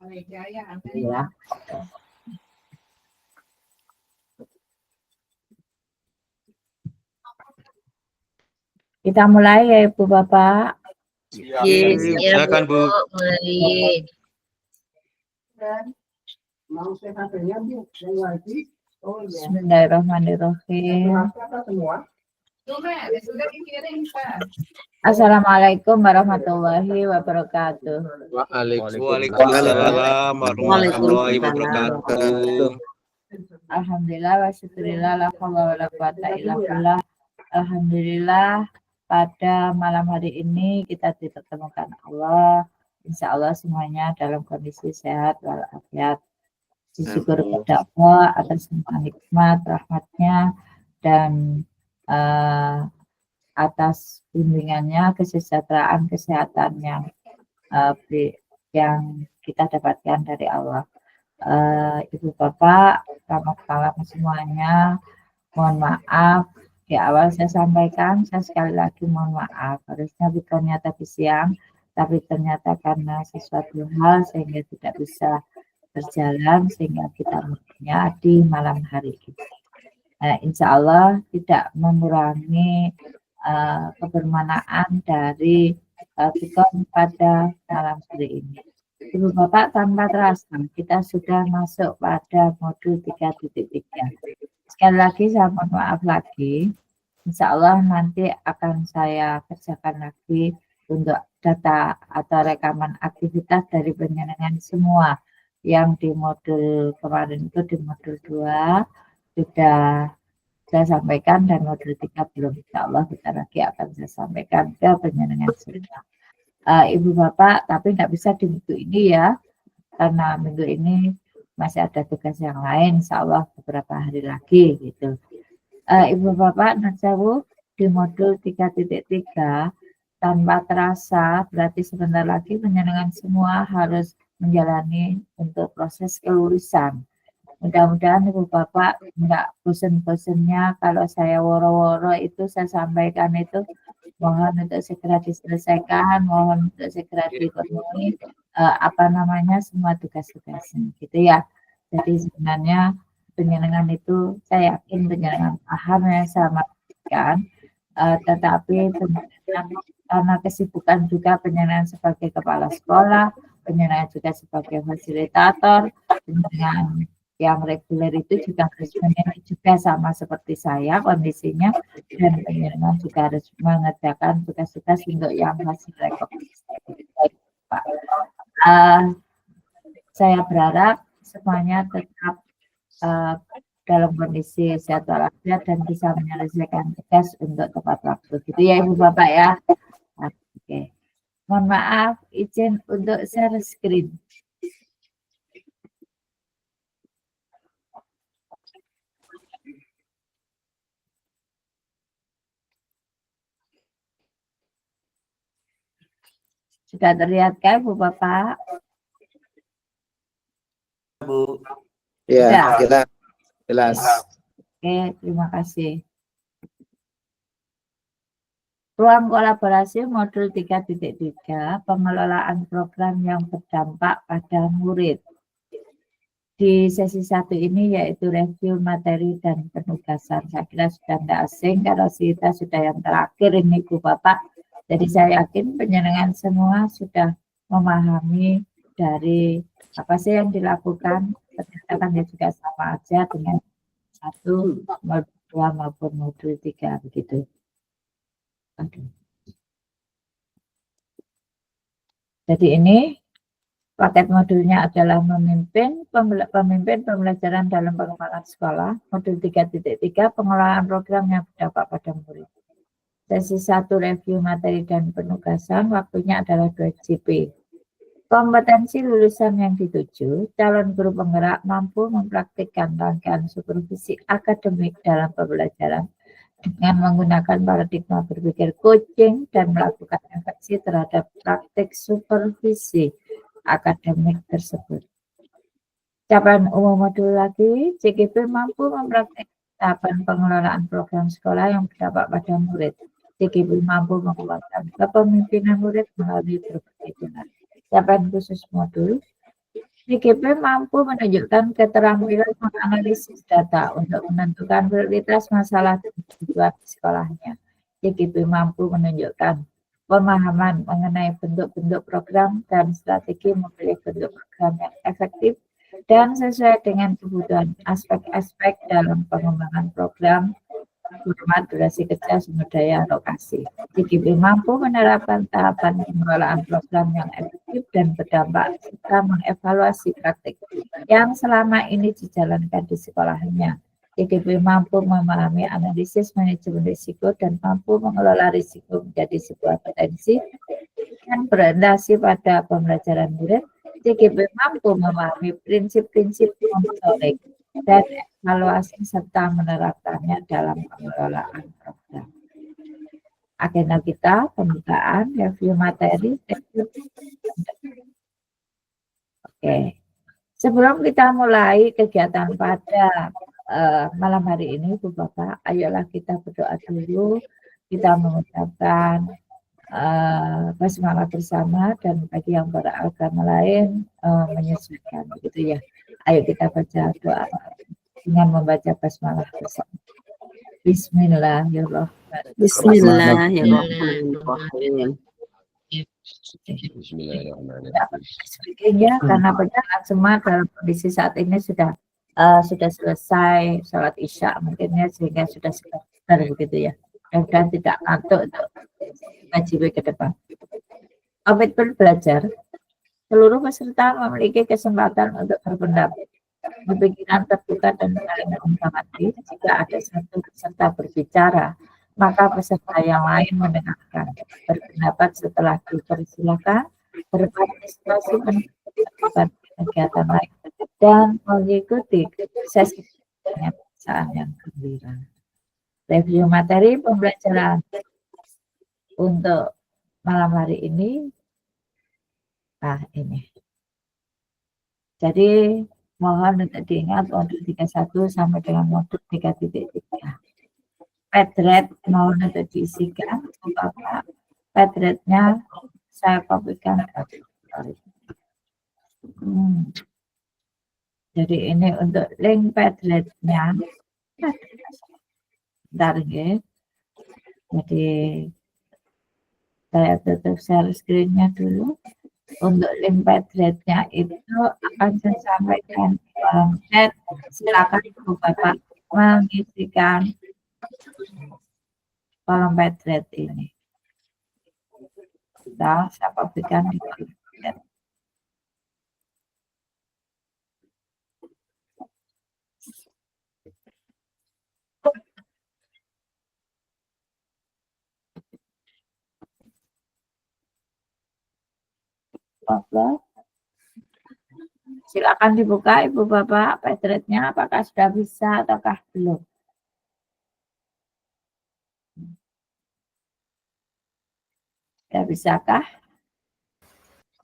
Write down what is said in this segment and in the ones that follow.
Ya. Kita mulai ya Ibu Bapak. Yes, ya silakan Bu. mulai. Bismillahirrahmanirrahim. Assalamualaikum warahmatullahi wabarakatuh. Waalaikumsalam warahmatullahi wabarakatuh. Alhamdulillah wa syukurillah la haula wala quwata illa billah. Alhamdulillah pada malam hari ini kita dipertemukan Allah. Insya Allah semuanya dalam kondisi sehat walafiat. Syukur kepada Allah atas semua nikmat, rahmatnya, dan atas bimbingannya, kesejahteraan, kesehatan yang kita dapatkan dari Allah. Ibu Bapak, selamat malam semuanya. Mohon maaf, di awal saya sampaikan, saya sekali lagi mohon maaf. Harusnya bukannya tadi siang, tapi ternyata karena sesuatu hal sehingga tidak bisa berjalan, sehingga kita mulainya di malam hari ini. Insya Allah tidak mengurangi kebermanaan dari Tikon pada malam hari ini. Ibu Bapak, tanpa terasa kita sudah masuk pada modul 3.3. Sekali lagi saya mohon maaf lagi. Insya Allah nanti akan saya kerjakan lagi untuk data atau rekaman aktivitas dari penyenangan semua yang di modul kemarin itu di modul 2 sudah saya sampaikan dan modul 3 belum. Insya Allah kita lagi akan saya sampaikan ke penyenangan semua. Ibu Bapak, tapi nggak bisa di minggu ini ya, karena minggu ini masih ada tugas yang lain, insya Allah beberapa hari lagi gitu. Ibu Bapak, Nasawu di modul 3.3 tanpa terasa berarti sebentar lagi penyenangan semua harus menjalani untuk proses kelulusan. Mudah-mudahan Ibu Bapak enggak bosan-bosannya kalau saya woro-woro itu saya sampaikan itu, mohon untuk segera diselesaikan, mohon untuk segera dipenuhi semua tugas-tugasnya gitu ya. Jadi sebenarnya penyenangan itu saya yakin penyenangan paham yang saya maksudkan, tetapi penyenangan karena kesibukan juga penyenangan sebagai kepala sekolah, penyenangan juga sebagai fasilitator, penyenangan yang reguler itu juga harus menyanyi juga sama seperti saya kondisinya, dan penyenangan juga harus mengerjakan tugas-tugas untuk yang hasil rekomendasi. Pak. Saya berharap semuanya tetap dalam kondisi sehat walafiat dan bisa menyelesaikan tugas untuk tepat waktu. Gitu ya Ibu Bapak ya. Oke. Mohon maaf, izin untuk share screen. Sudah terlihat kan Bu Bapak? Bu. Ya, jelas. Oke, terima kasih. Ruang kolaborasi modul 3.3, pengelolaan program yang berdampak pada murid. Di sesi 1 ini yaitu review materi dan penugasan. Saya kira sudah tidak asing karena kita sudah yang terakhir ini Bu Bapak. Jadi saya yakin penyenangan semua sudah memahami dari apa sih yang dilakukan. Ternyata kan ya juga sama aja dengan 1, modul 2 maupun modul 3 begitu. Jadi ini paket modulnya adalah pemimpin pembelajaran dalam pengembangan sekolah, modul 3.3 pengelolaan program yang berdampak pada murid. Sesi 1 review materi dan penugasan, waktunya adalah 2 JP. Kompetensi lulusan yang dituju, calon guru penggerak mampu mempraktikkan rangkaian supervisi akademik dalam pembelajaran dengan menggunakan paradigma berpikir coaching dan melakukan refleksi terhadap praktik supervisi akademik tersebut. Capaian umum modul lagi, CGP mampu mempraktikkan tahapan pengelolaan program sekolah yang berdampak pada murid. CGP mampu menguatkan kepemimpinan murid melalui berbagai cara. Capaian khusus modul, JGP mampu menunjukkan keterampilan menganalisis data untuk menentukan prioritas masalah dan tujuan di sekolahnya. JGP mampu menunjukkan pemahaman mengenai bentuk-bentuk program dan strategi memilih bentuk program yang efektif dan sesuai dengan kebutuhan aspek-aspek dalam pengembangan program, format, durasi kerja, sumber daya, lokasi. JGP mampu menerapkan tahapan pengelolaan program yang efektif dan berdampak serta mengevaluasi praktik yang selama ini dijalankan di sekolahnya. JGP mampu memahami analisis manajemen risiko dan mampu mengelola risiko menjadi sebuah potensi dan berorientasi pada pembelajaran murid. JGP mampu memahami prinsip-prinsip monitoring dan evaluasi serta menerapkannya dalam pengelolaan program. Agenda kita pembukaan, review materi. Oke. Sebelum kita mulai kegiatan pada malam hari ini, Bu Bapak, ayolah kita berdoa dulu. Kita mengucapkan basmalah bersama dan bagi yang beragama lain menyesuaikan, begitu ya. Ayo kita baca doa dengan membaca basmalah bersama. Bismillahirrahmanirrahim. Bismillahirrahmanirrahim. Bismillahirrahmanirrahim. Ya, karena berjalan semua dalam kondisi saat ini sudah selesai sholat isya mungkinnya sehingga sudah sekedar begitu ya. Dan tidak ngantuk untuk ngaji ke depan. Komitmen belajar. Seluruh peserta memiliki kesempatan untuk berpendapat, berpikiran terbuka dan saling menghormati. Jika ada satu peserta berbicara, maka peserta yang lain mendengarkan. Berpendapat setelah dipersilakan, berpartisipasi menentukan kegiatan lain dan mengikuti sesi pemeriksaan yang gembira. Review materi pembelajaran untuk malam hari ini. Nah, ini. Jadi mohon untuk diingat modul 31 sampai dengan modul 3.3. Pedret mohon untuk diisikan. Bapak, pedretnya saya kopikan. Jadi ini untuk link pedretnya. Bentar ya. Jadi saya tutup share screen-nya dulu. Untuk link pedretnya itu akan saya sampaikan di kolom chat. Silakan Ibu Bapak mengisikan kolom pedret ini. Sudah saya kopikan di kolom chat. Silakan dibuka Ibu Bapak pedretnya apakah sudah bisa ataukah belum? Sudah bisakah?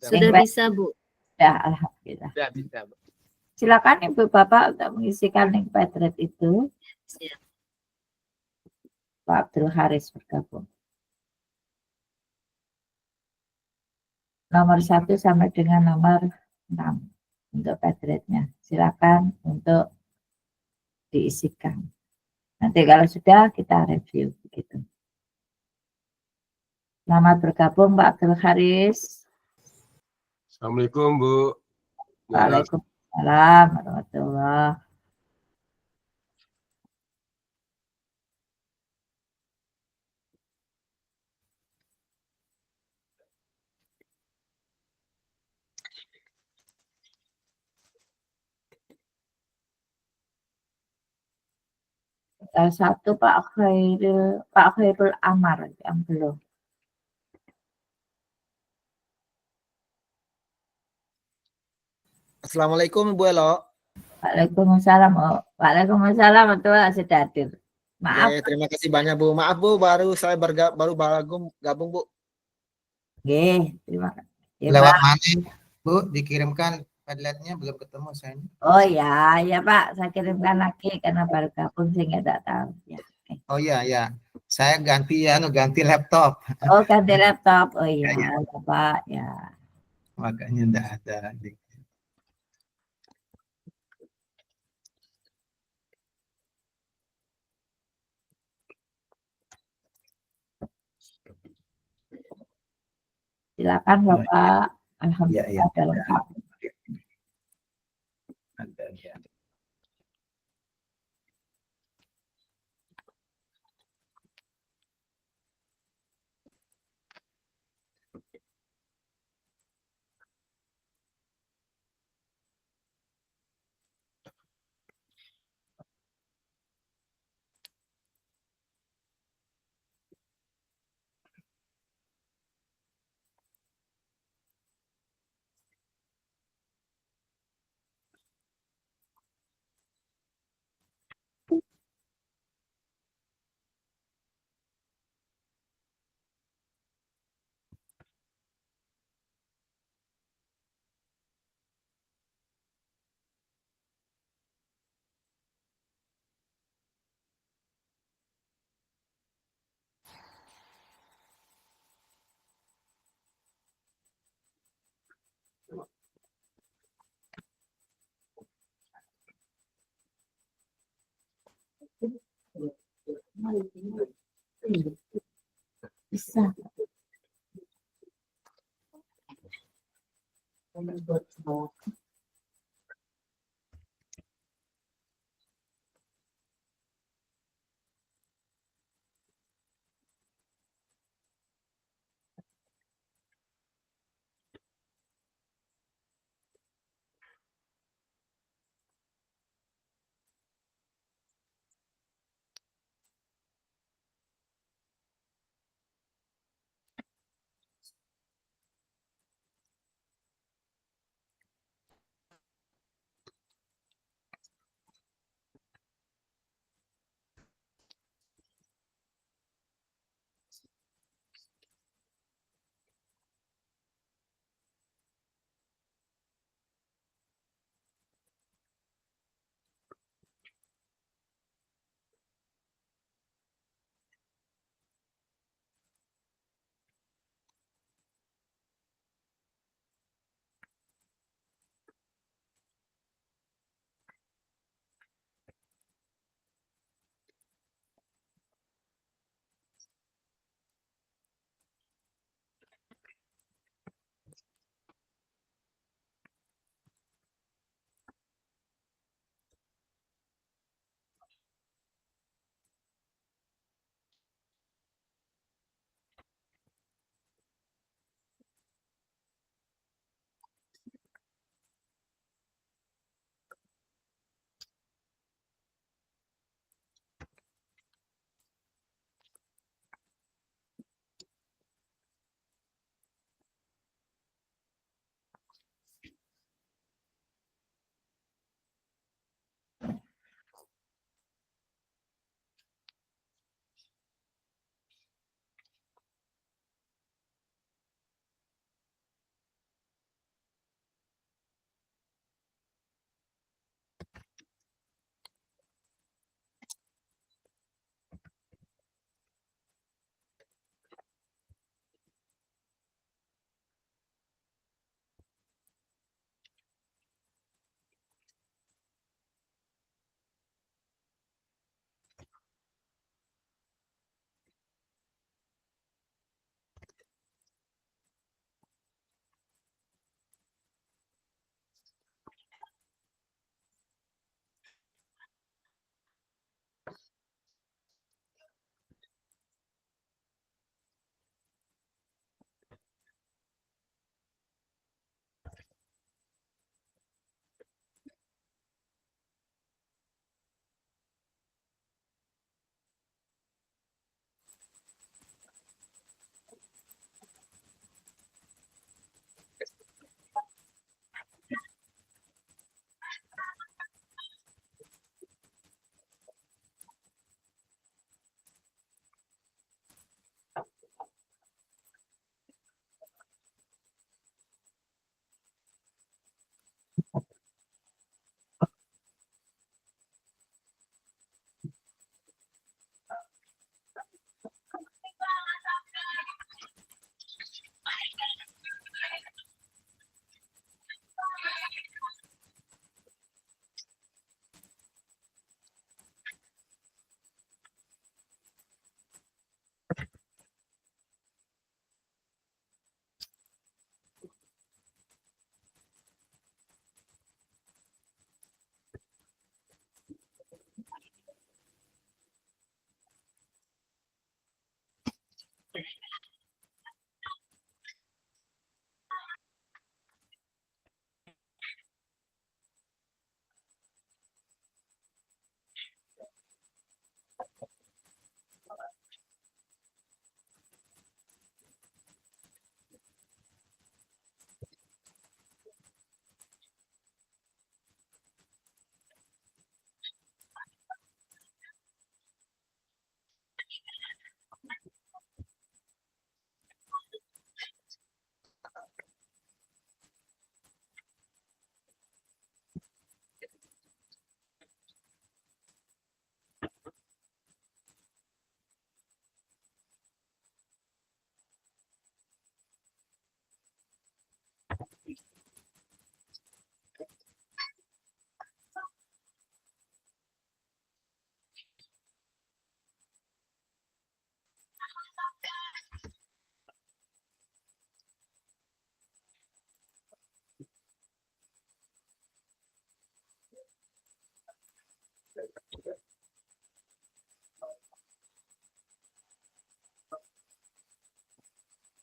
Sudah bisa, Bu. Ya, alhamdulillah. Sudah bisa, Bu. Silakan Ibu Bapak untuk mengisikan link pedret itu. Pak Abdul Haris bergabung. Nomor 1 sampai dengan nomor 6 untuk pedretnya. Silakan untuk diisikan. Nanti kalau sudah kita review begitu. Selamat bergabung Pak Abdul Haris. Assalamualaikum, Bu. Waalaikumsalam warahmatullahi. Satu Pak Khairul Amar yang belum. Assalamualaikum Bu Elo. Waalaikumsalam. Waalaikumsalam warahmatullahi sudah hadir. Maaf. Oke, terima kasih banyak Bu. Maaf Bu, saya baru gabung Bu. Oke, terima kasih. Ya, Lewat Pak. mana Bu dikirimkan padletnya belum ketemu saya. Oh ya Pak, saya kirimkan lagi karena baru gabung sehingga tidak tahu. Ya. Okay. Oh iya ya, saya ganti laptop. Oh ganti laptop, oh iya Ya. Pak ya. Makanya tidak ada. Silakan Bapak. Ya, ya. Alhamdulillah ada lengkap. Ada ya. Bisa.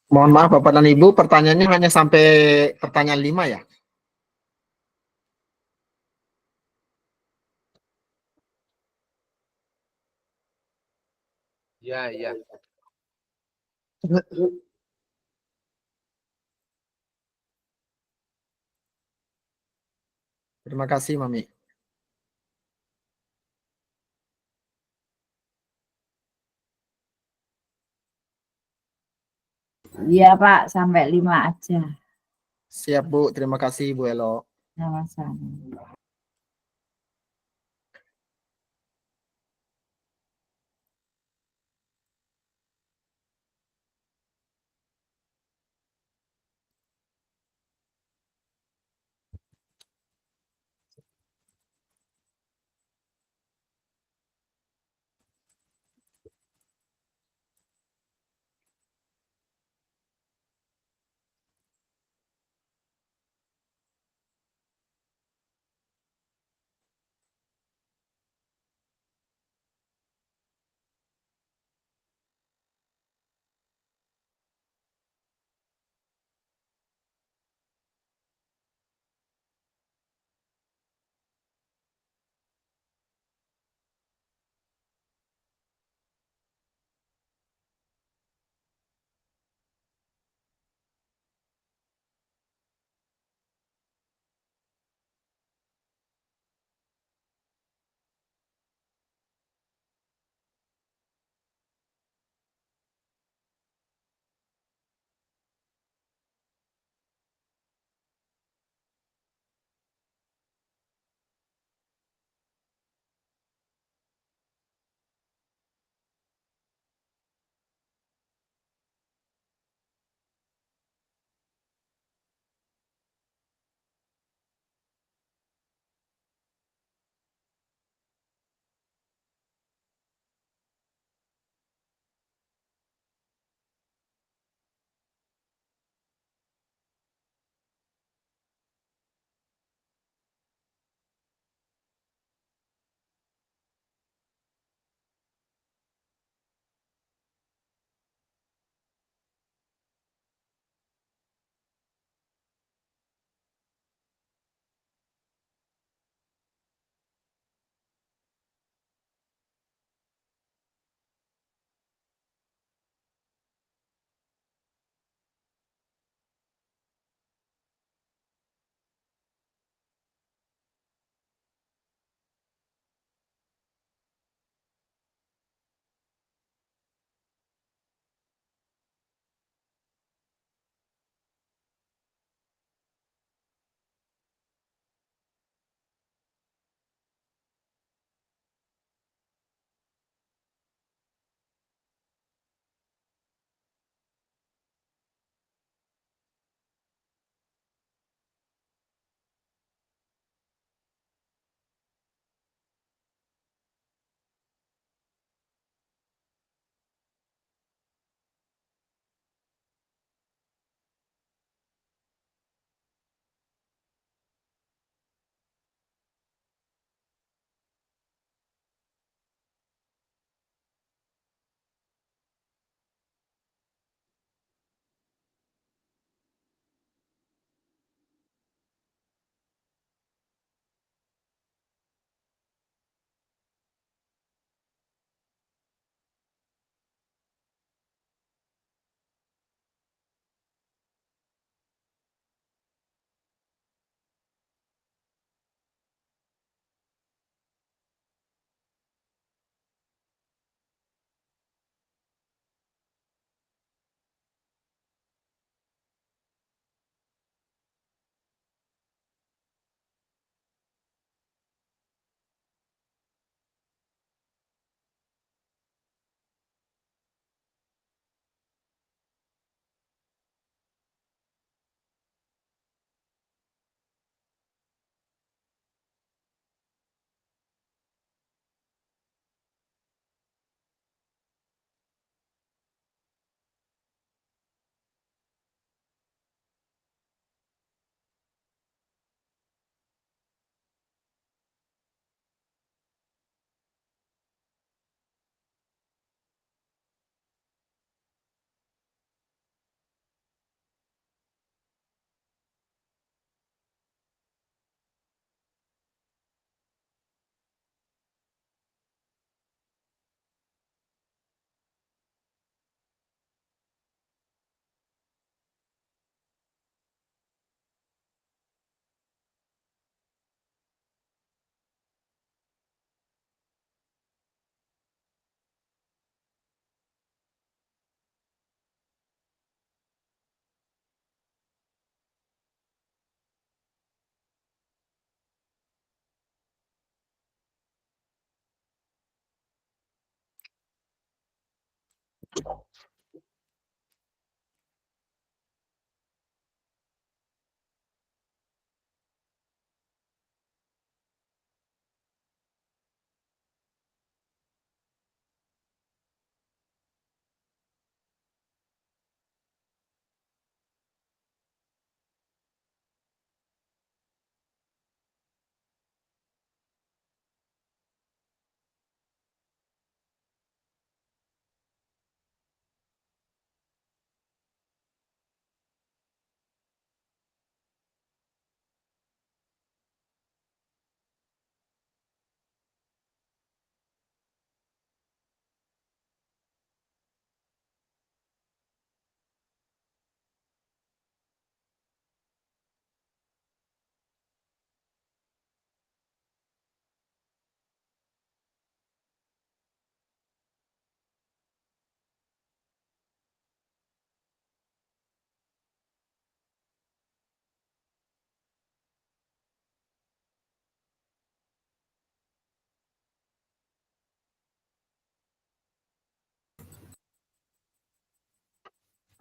Mohon maaf Bapak dan Ibu, pertanyaannya hanya sampai pertanyaan 5 ya? Ya, ya. Terima kasih Mami. Iya Pak, sampai 5 aja. Siap Bu, terima kasih Bu Elo. Sama-sama.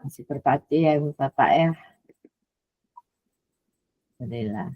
Masih berbakti ya Ibu Bapak ya. Alhamdulillah.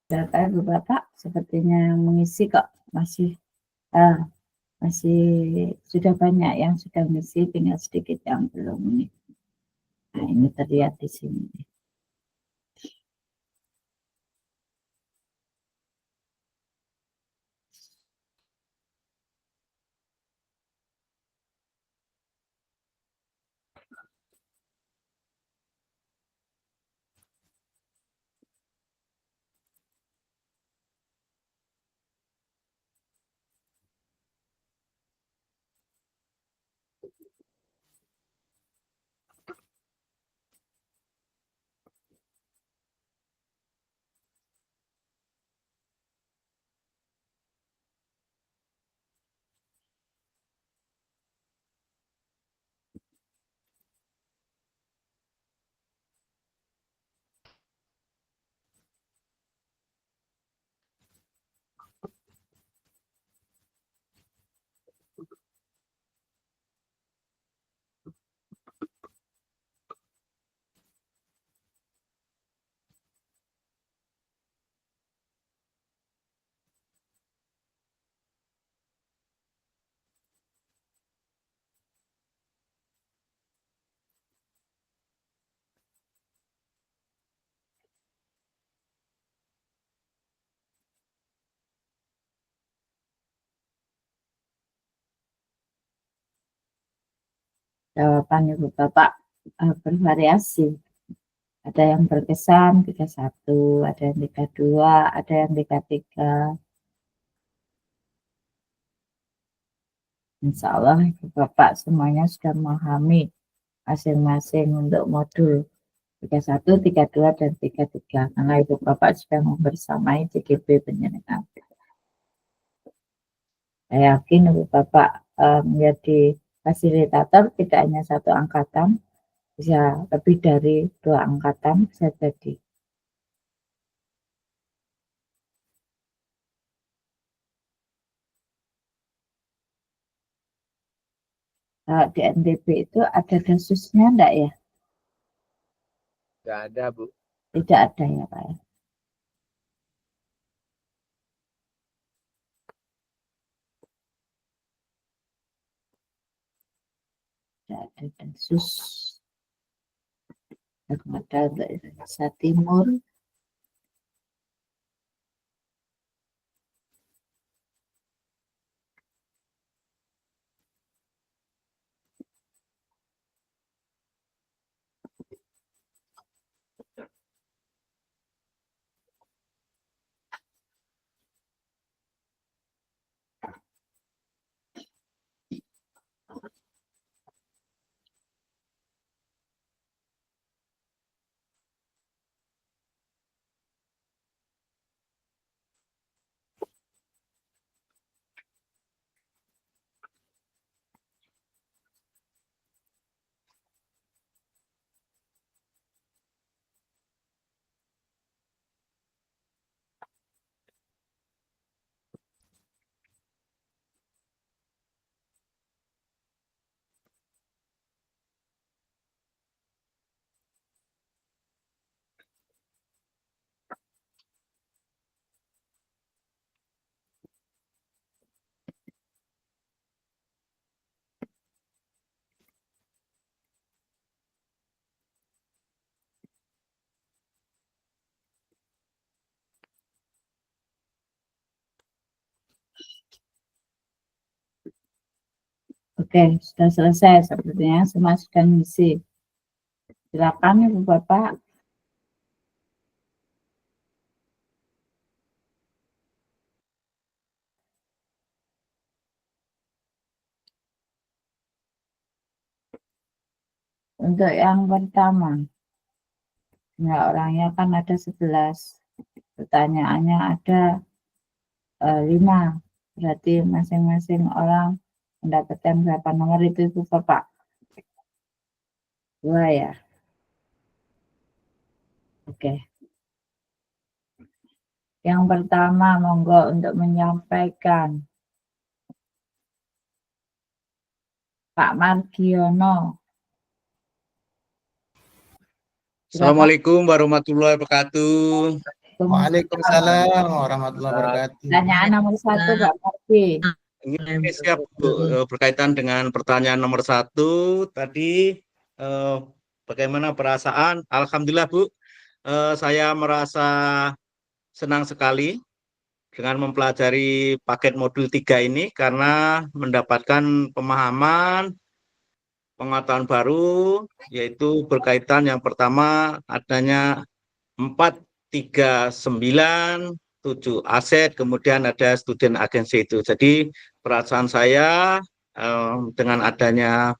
Data Ibu Bapak sepertinya yang mengisi kok masih ah, masih sudah banyak yang sudah mengisi, tinggal sedikit yang belum ini. Nah, ini terlihat di sini. Jawaban Ibu Bapak bervariasi. Ada yang berkesan 31, ada yang 32, ada yang 33. Insya Allah Ibu Bapak semuanya sudah memahami masing-masing untuk modul 31, 32, dan 33. Karena Ibu Bapak sudah membersamai CGP penjenengan. Saya yakin Ibu Bapak menjadi fasilitator tidak hanya satu angkatan, bisa lebih dari 2 angkatan bisa jadi. Di NTB itu ada dasusnya enggak ya? Nggak ada, Bu. Tidak ada ya Pak ya? Tidak ada dasus. Ada untuk Indonesia Timur. Oke, sudah selesai sepertinya, semua sudah ngisi. Silakan Ibu Bapak. Untuk yang pertama, ya orangnya kan ada 11, pertanyaannya ada 5, berarti masing-masing orang mendapatkan berapa nomor itu Ibu Bapak? 2 ya. Oke. Yang pertama, monggo untuk menyampaikan Pak Margiono. Assalamualaikum warahmatullahi wabarakatuh. Waalaikumsalam warahmatullahi wabarakatuh. Pertanyaan nomor 1 Pak Margi. Ini siap Bu. Berkaitan dengan pertanyaan nomor 1 tadi, bagaimana perasaan? Alhamdulillah Bu, saya merasa senang sekali dengan mempelajari paket modul 3 ini karena mendapatkan pemahaman, pengetahuan baru, yaitu berkaitan yang pertama adanya 439 aset, kemudian ada student agency itu. Jadi perasaan saya dengan adanya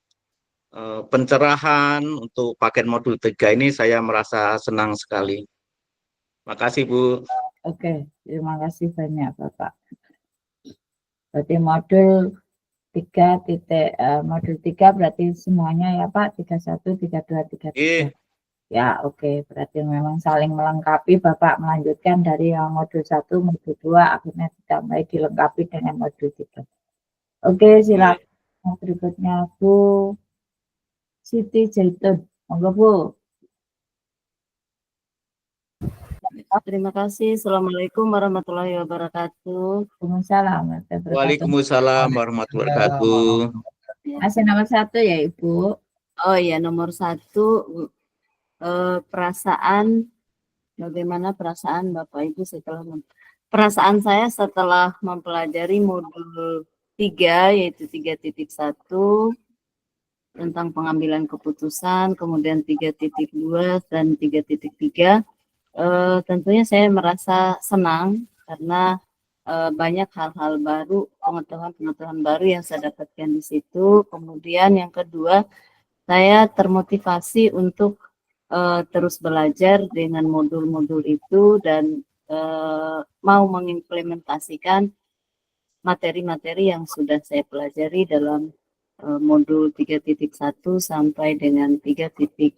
pencerahan untuk paket modul 3 ini saya merasa senang sekali. Makasih Bu. Oke, terima kasih banyak Bapak. Berarti modul 3 berarti semuanya ya Pak, 31, 32, 33. Ya, oke. Berarti memang saling melengkapi. Bapak melanjutkan dari yang modul 1, modul 2, akhirnya ditambah dilengkapi dengan modul 3. Oke, silakan. Yang berikutnya Bu Siti Jaitun. Monggo Bu. Terima kasih. Assalamualaikum warahmatullahi wabarakatuh. Waalaikumsalam. Waalaikumsalam warahmatullahi wabarakatuh. Masih nomor 1 ya Ibu. Oh iya, nomor 1, perasaan, bagaimana perasaan Bapak Ibu perasaan saya setelah mempelajari modul 3 yaitu 3.1, tentang pengambilan keputusan, kemudian 3.2 dan 3.3. Tentunya saya merasa senang karena banyak hal-hal baru, pengetahuan-pengetahuan baru yang saya dapatkan di situ. Kemudian yang kedua, saya termotivasi untuk terus belajar dengan modul-modul itu dan mau mengimplementasikan materi-materi yang sudah saya pelajari dalam modul 3.1 sampai dengan 3.3.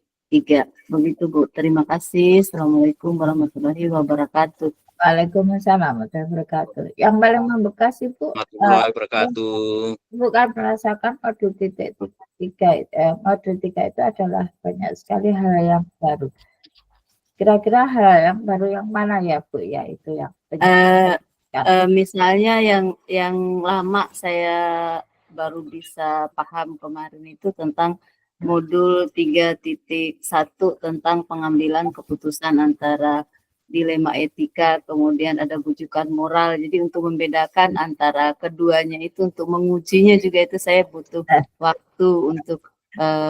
Begitu Bu, terima kasih. Assalamualaikum warahmatullahi wabarakatuh. Waalaikumsalam warahmatullahi wabarakatuh. Yang paling membekas Ibu, Warahmatullahi wabarakatuh. Ibu kan merasakan modul modul 3 itu adalah banyak sekali hal yang baru. Kira-kira hal yang baru yang mana ya Bu ya itu yang Misalnya yang lama saya baru bisa paham kemarin itu tentang modul 3.1 tentang pengambilan keputusan antara dilema etika, kemudian ada bujukan moral. Jadi untuk membedakan antara keduanya itu, untuk mengujinya juga itu saya butuh waktu untuk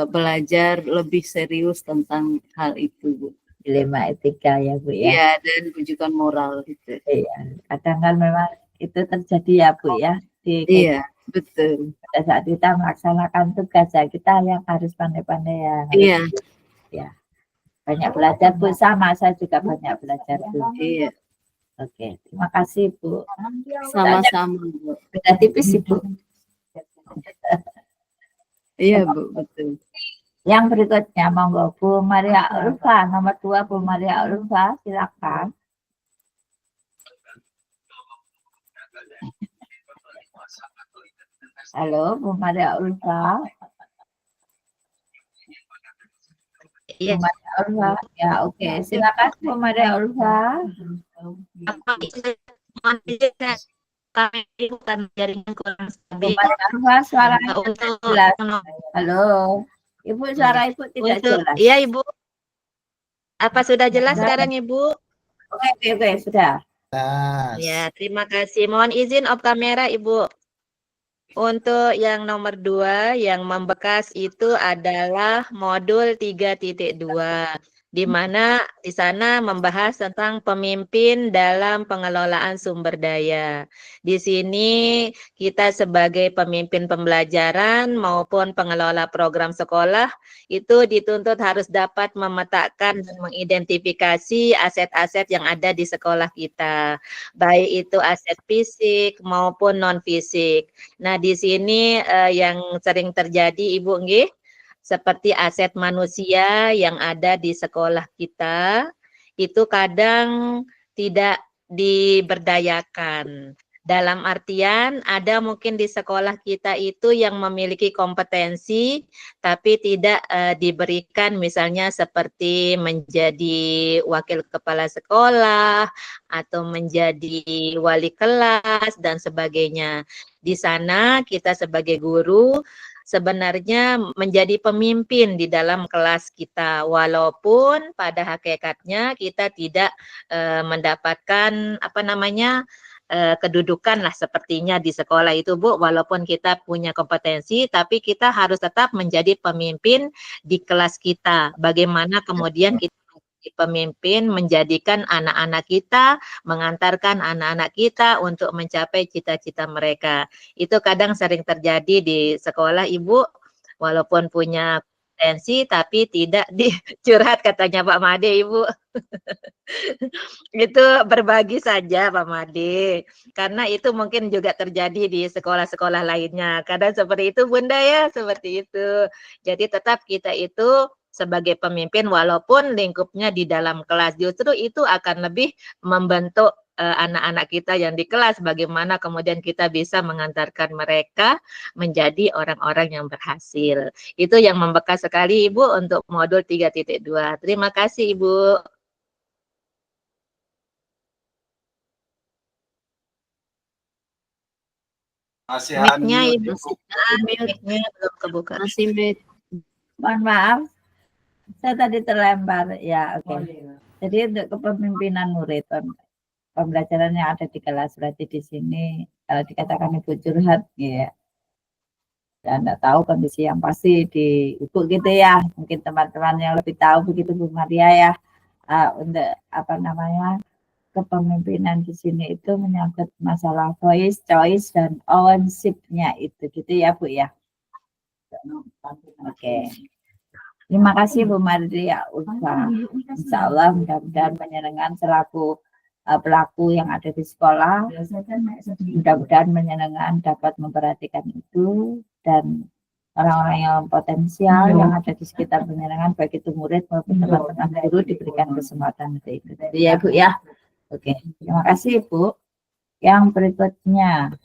belajar lebih serius tentang hal itu, Bu. dilema etika ya Bu ya. Iya, dan bujukan moral gitu. Iya, kadang kan memang itu terjadi ya Bu ya di Iya, betul. pada saat kita melaksanakan tugas ya, kita yang harus pandai-pandai ya. Iya. Ya. Banyak belajar Bu, sama saya juga banyak belajar Bu. Iya, Oke, terima kasih Bu. sama-sama, Bu. Beda tipis sih Bu. Iya, Bu, betul. Yang berikutnya monggo Bu Maria Ulfa, nomor 2 Bu Maria Ulfa, silakan. Halo Bu Maria Ulfa. Iya. Bu Maria Ulfa, ya oke, silakan Bu Maria Ulfa. Kami bukan jaringan kurang Bu stabil. Maria Ulfa, suaranya Untuk jelas. Halo, Ibu suara Ibu tidak jelas. Iya Ibu. Apa sudah jelas sekarang Ibu? Oke, sudah. Ya, terima kasih. Mohon izin off kamera Ibu. Untuk yang nomor 2 yang membekas itu adalah modul 3.2, di mana di sana membahas tentang pemimpin dalam pengelolaan sumber daya. Di sini kita sebagai pemimpin pembelajaran maupun pengelola program sekolah itu dituntut harus dapat memetakan dan mengidentifikasi aset-aset yang ada di sekolah kita, baik itu aset fisik maupun non fisik. Nah, di sini yang sering terjadi Ibu nggih, seperti aset manusia yang ada di sekolah kita itu kadang tidak diberdayakan. Dalam artian ada mungkin di sekolah kita itu yang memiliki kompetensi tapi tidak diberikan, misalnya seperti menjadi wakil kepala sekolah atau menjadi wali kelas dan sebagainya. Di sana kita sebagai guru sebenarnya menjadi pemimpin di dalam kelas kita, walaupun pada hakikatnya kita tidak mendapatkan kedudukan lah sepertinya di sekolah itu Bu, walaupun kita punya kompetensi tapi kita harus tetap menjadi pemimpin di kelas kita. Bagaimana kemudian kita pemimpin menjadikan anak-anak kita, mengantarkan anak-anak kita untuk mencapai cita-cita mereka. Itu kadang sering terjadi di sekolah Ibu, walaupun punya potensi tapi tidak dicurhat katanya Pak Made Ibu. Itu berbagi saja Pak Made, karena itu mungkin juga terjadi di sekolah-sekolah lainnya. Kadang seperti itu Bunda ya, seperti itu. Jadi tetap kita itu sebagai pemimpin walaupun lingkupnya di dalam kelas, justru itu akan lebih membentuk anak-anak kita yang di kelas, bagaimana kemudian kita bisa mengantarkan mereka menjadi orang-orang yang berhasil. Itu yang membekas sekali Ibu untuk modul 3.2. Terima kasih Ibu. Mic-nya Ibu, mic-nya belum kebuka. Masih Mohon maaf, saya tadi terlempar. Ya, oke. Jadi untuk kepemimpinan murid, pembelajaran yang ada di kelas, berarti di sini kalau dikatakan Ibu curhat, ya. Dan tidak tahu kondisi yang pasti di Ibu gitu ya. Mungkin teman-teman yang lebih tahu begitu Bu Maria ya. Untuk apa namanya kepemimpinan di sini itu menyangkut masalah voice, choice, dan ownership-nya itu gitu ya Bu ya. Oke. Terima kasih Bu Maria Ulfa. Insya Allah mudah-mudahan menyenangkan selaku pelaku yang ada di sekolah. Mudah-mudahan menyenangkan dapat memperhatikan itu dan orang-orang yang potensial yang ada di sekitar penyenangan baik itu murid maupun teman-teman guru diberikan kesempatan untuk itu. Jadi ya Bu ya. Oke, terima kasih Bu. Yang berikutnya.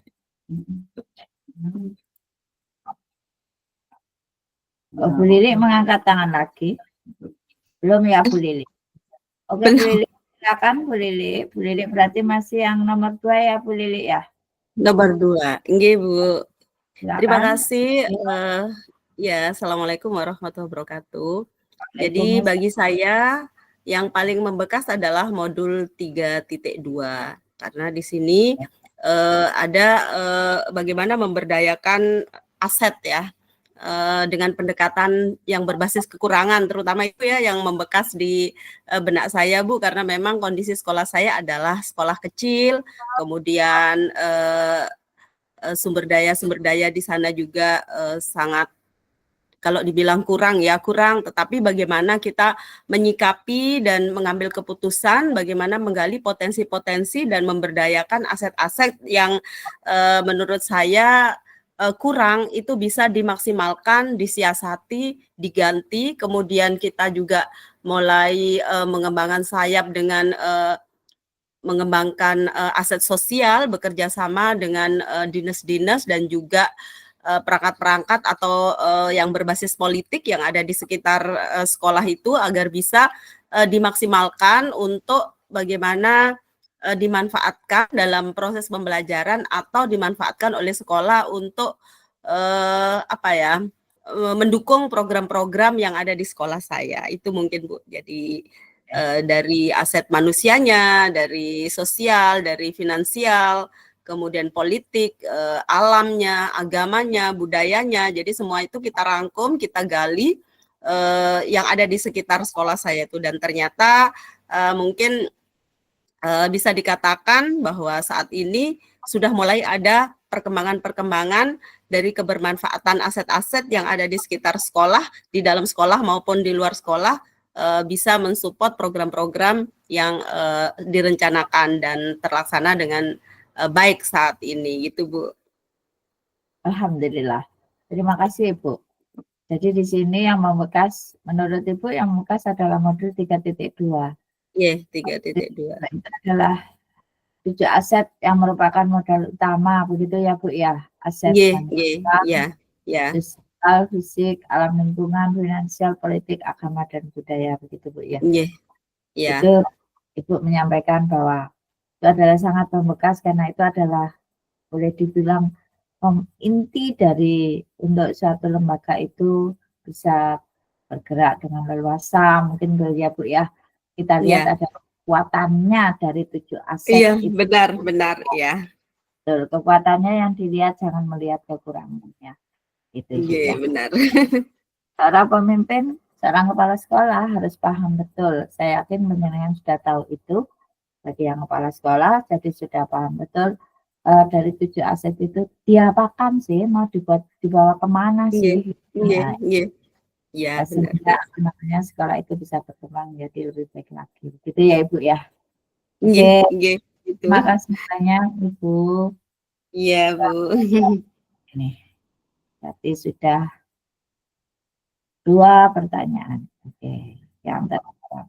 Oh, Bu Lili mengangkat tangan lagi. Belum ya Bu Lili? Oke Bu Lili, silakan Bu Lili. Bu Lili berarti masih yang nomor 2 ya Bu Lili ya? Nomor 2. Nggih, Bu. Silakan. Terima kasih. Ya, Assalamualaikum warahmatullahi wabarakatuh. Jadi bagi saya yang paling membekas adalah modul 3.2 karena di sini ada bagaimana memberdayakan aset ya dengan pendekatan yang berbasis kekurangan, terutama itu ya yang membekas di benak saya Bu, karena memang kondisi sekolah saya adalah sekolah kecil, kemudian sumber daya di sana juga sangat, kalau dibilang kurang ya kurang, tetapi bagaimana kita menyikapi dan mengambil keputusan, bagaimana menggali potensi-potensi dan memberdayakan aset-aset yang menurut saya kurang itu bisa dimaksimalkan, disiasati, diganti, kemudian kita juga mulai mengembangkan sayap dengan mengembangkan aset sosial, bekerja sama dengan dinas-dinas dan juga perangkat-perangkat atau yang berbasis politik yang ada di sekitar sekolah itu agar bisa dimaksimalkan untuk bagaimana dimanfaatkan dalam proses pembelajaran atau dimanfaatkan oleh sekolah untuk mendukung program-program yang ada di sekolah saya. Itu mungkin Bu. Jadi dari aset manusianya, dari sosial, dari finansial, kemudian politik, alamnya, agamanya, budayanya. Jadi semua itu kita rangkum, kita gali yang ada di sekitar sekolah saya itu. Dan ternyata mungkin bisa dikatakan bahwa saat ini sudah mulai ada perkembangan-perkembangan dari kebermanfaatan aset-aset yang ada di sekitar sekolah, di dalam sekolah maupun di luar sekolah, bisa mensupport program-program yang direncanakan dan terlaksana dengan baik saat ini, gitu Bu. Alhamdulillah. Terima kasih Ibu. Jadi di sini yang membekas, menurut Ibu yang membekas adalah modul 3.2. Iya, 3.2. Itu adalah 7 aset yang merupakan modal utama, begitu ya Bu ya? Aset sosial, fisik, alam lingkungan, finansial, politik, agama, dan budaya, begitu Bu ya? Itu Ibu menyampaikan bahwa itu adalah sangat membekas karena itu adalah boleh dibilang inti dari untuk suatu lembaga itu bisa bergerak dengan leluasa, mungkin ya Bu ya? Kita lihat ada kekuatannya dari 7 aset. Iya, itu. benar ya. Betul, kekuatannya yang dilihat, jangan melihat kekurangannya. Itu Iya, benar. Seorang pemimpin, seorang kepala sekolah harus paham betul. Saya yakin penjenengan sudah tahu itu bagi yang kepala sekolah, jadi sudah paham betul dari 7 aset itu diapakan sih, mau dibawa kemana sih? Iya, sehingga namanya sekolah itu bisa berkembang menjadi lebih baik lagi. Gitu ya Ibu ya. Oke. Terima kasih banyak Ibu. Iya Bu. Ini berarti sudah 2 pertanyaan. Oke, yang terakhir.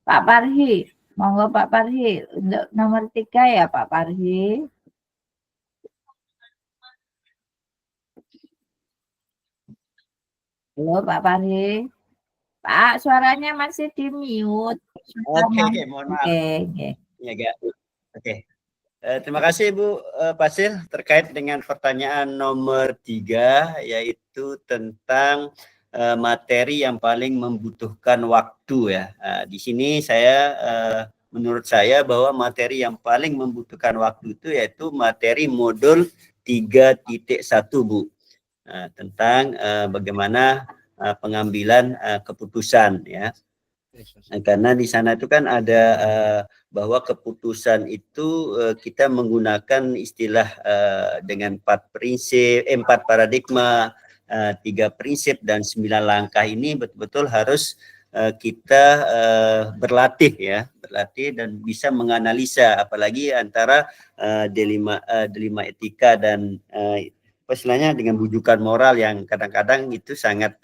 Pak Parhi, monggo Pak Parhi untuk nomor 3 ya Pak Parhi. Halo Pak Parhi. Pak, suaranya masih di mute. Oke, mohon maaf. Oke. Terima kasih Bu Basil terkait dengan pertanyaan nomor 3, yaitu tentang materi yang paling membutuhkan waktu ya. Di sini menurut saya bahwa materi yang paling membutuhkan waktu itu yaitu materi modul 3.1 Bu. tentang bagaimana pengambilan keputusan ya. Karena di sana itu kan ada bahwa keputusan itu kita menggunakan istilah dengan 4 prinsip, 4 paradigma, 3 prinsip dan 9 langkah ini betul-betul harus kita berlatih dan bisa menganalisa, apalagi antara dilema etika dan istilahnya dengan bujukan moral yang kadang-kadang itu sangat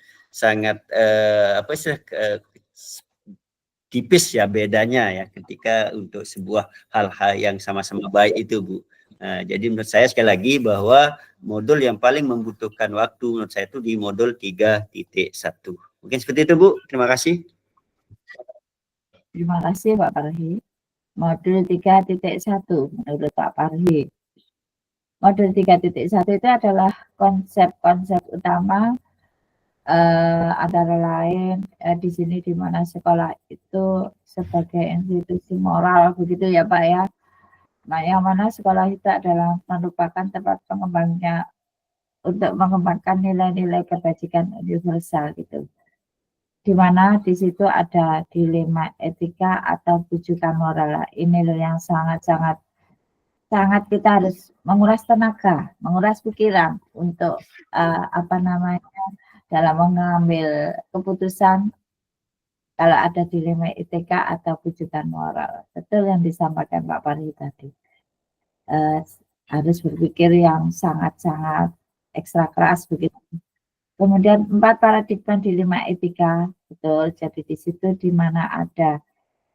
tipis ya bedanya ya ketika untuk sebuah hal-hal yang sama-sama baik itu Bu. Jadi menurut saya sekali lagi bahwa modul yang paling membutuhkan waktu menurut saya itu di modul 3.1. Mungkin seperti itu Bu. Terima kasih. Terima kasih Pak Parhi. Modul 3.1 menurut Pak Parhi. Modul 3.1 itu adalah konsep-konsep utama antara lain di sini di mana sekolah itu sebagai institusi moral begitu ya Pak ya. Nah, yang mana sekolah itu adalah merupakan tempat pengembangnya untuk mengembangkan nilai-nilai kebajikan universal gitu. Di mana di situ ada dilema etika atau bujukan moral. Ini loh yang sangat kita harus menguras tenaga, menguras pikiran untuk dalam mengambil keputusan kalau ada dilema etika atau bujukan moral. Betul yang disampaikan Pak Parhi tadi. Harus berpikir yang sangat ekstra keras begitu. Kemudian 4 paradigma dilema etika, betul. Jadi di situ di mana ada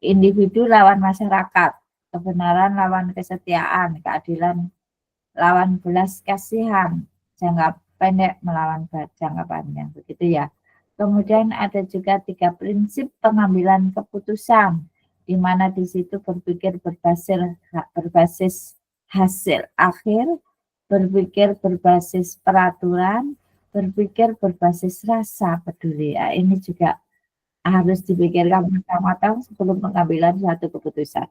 individu lawan masyarakat, kebenaran lawan kesetiaan, keadilan lawan belas kasihan, jangka pendek melawan jangka panjang, begitu ya. Kemudian ada juga 3 prinsip pengambilan keputusan, di mana di situ berpikir berbasis hasil akhir, berpikir berbasis peraturan, berpikir berbasis rasa peduli. Ya, ini juga harus dipikirkan matang-matang sebelum pengambilan suatu keputusan.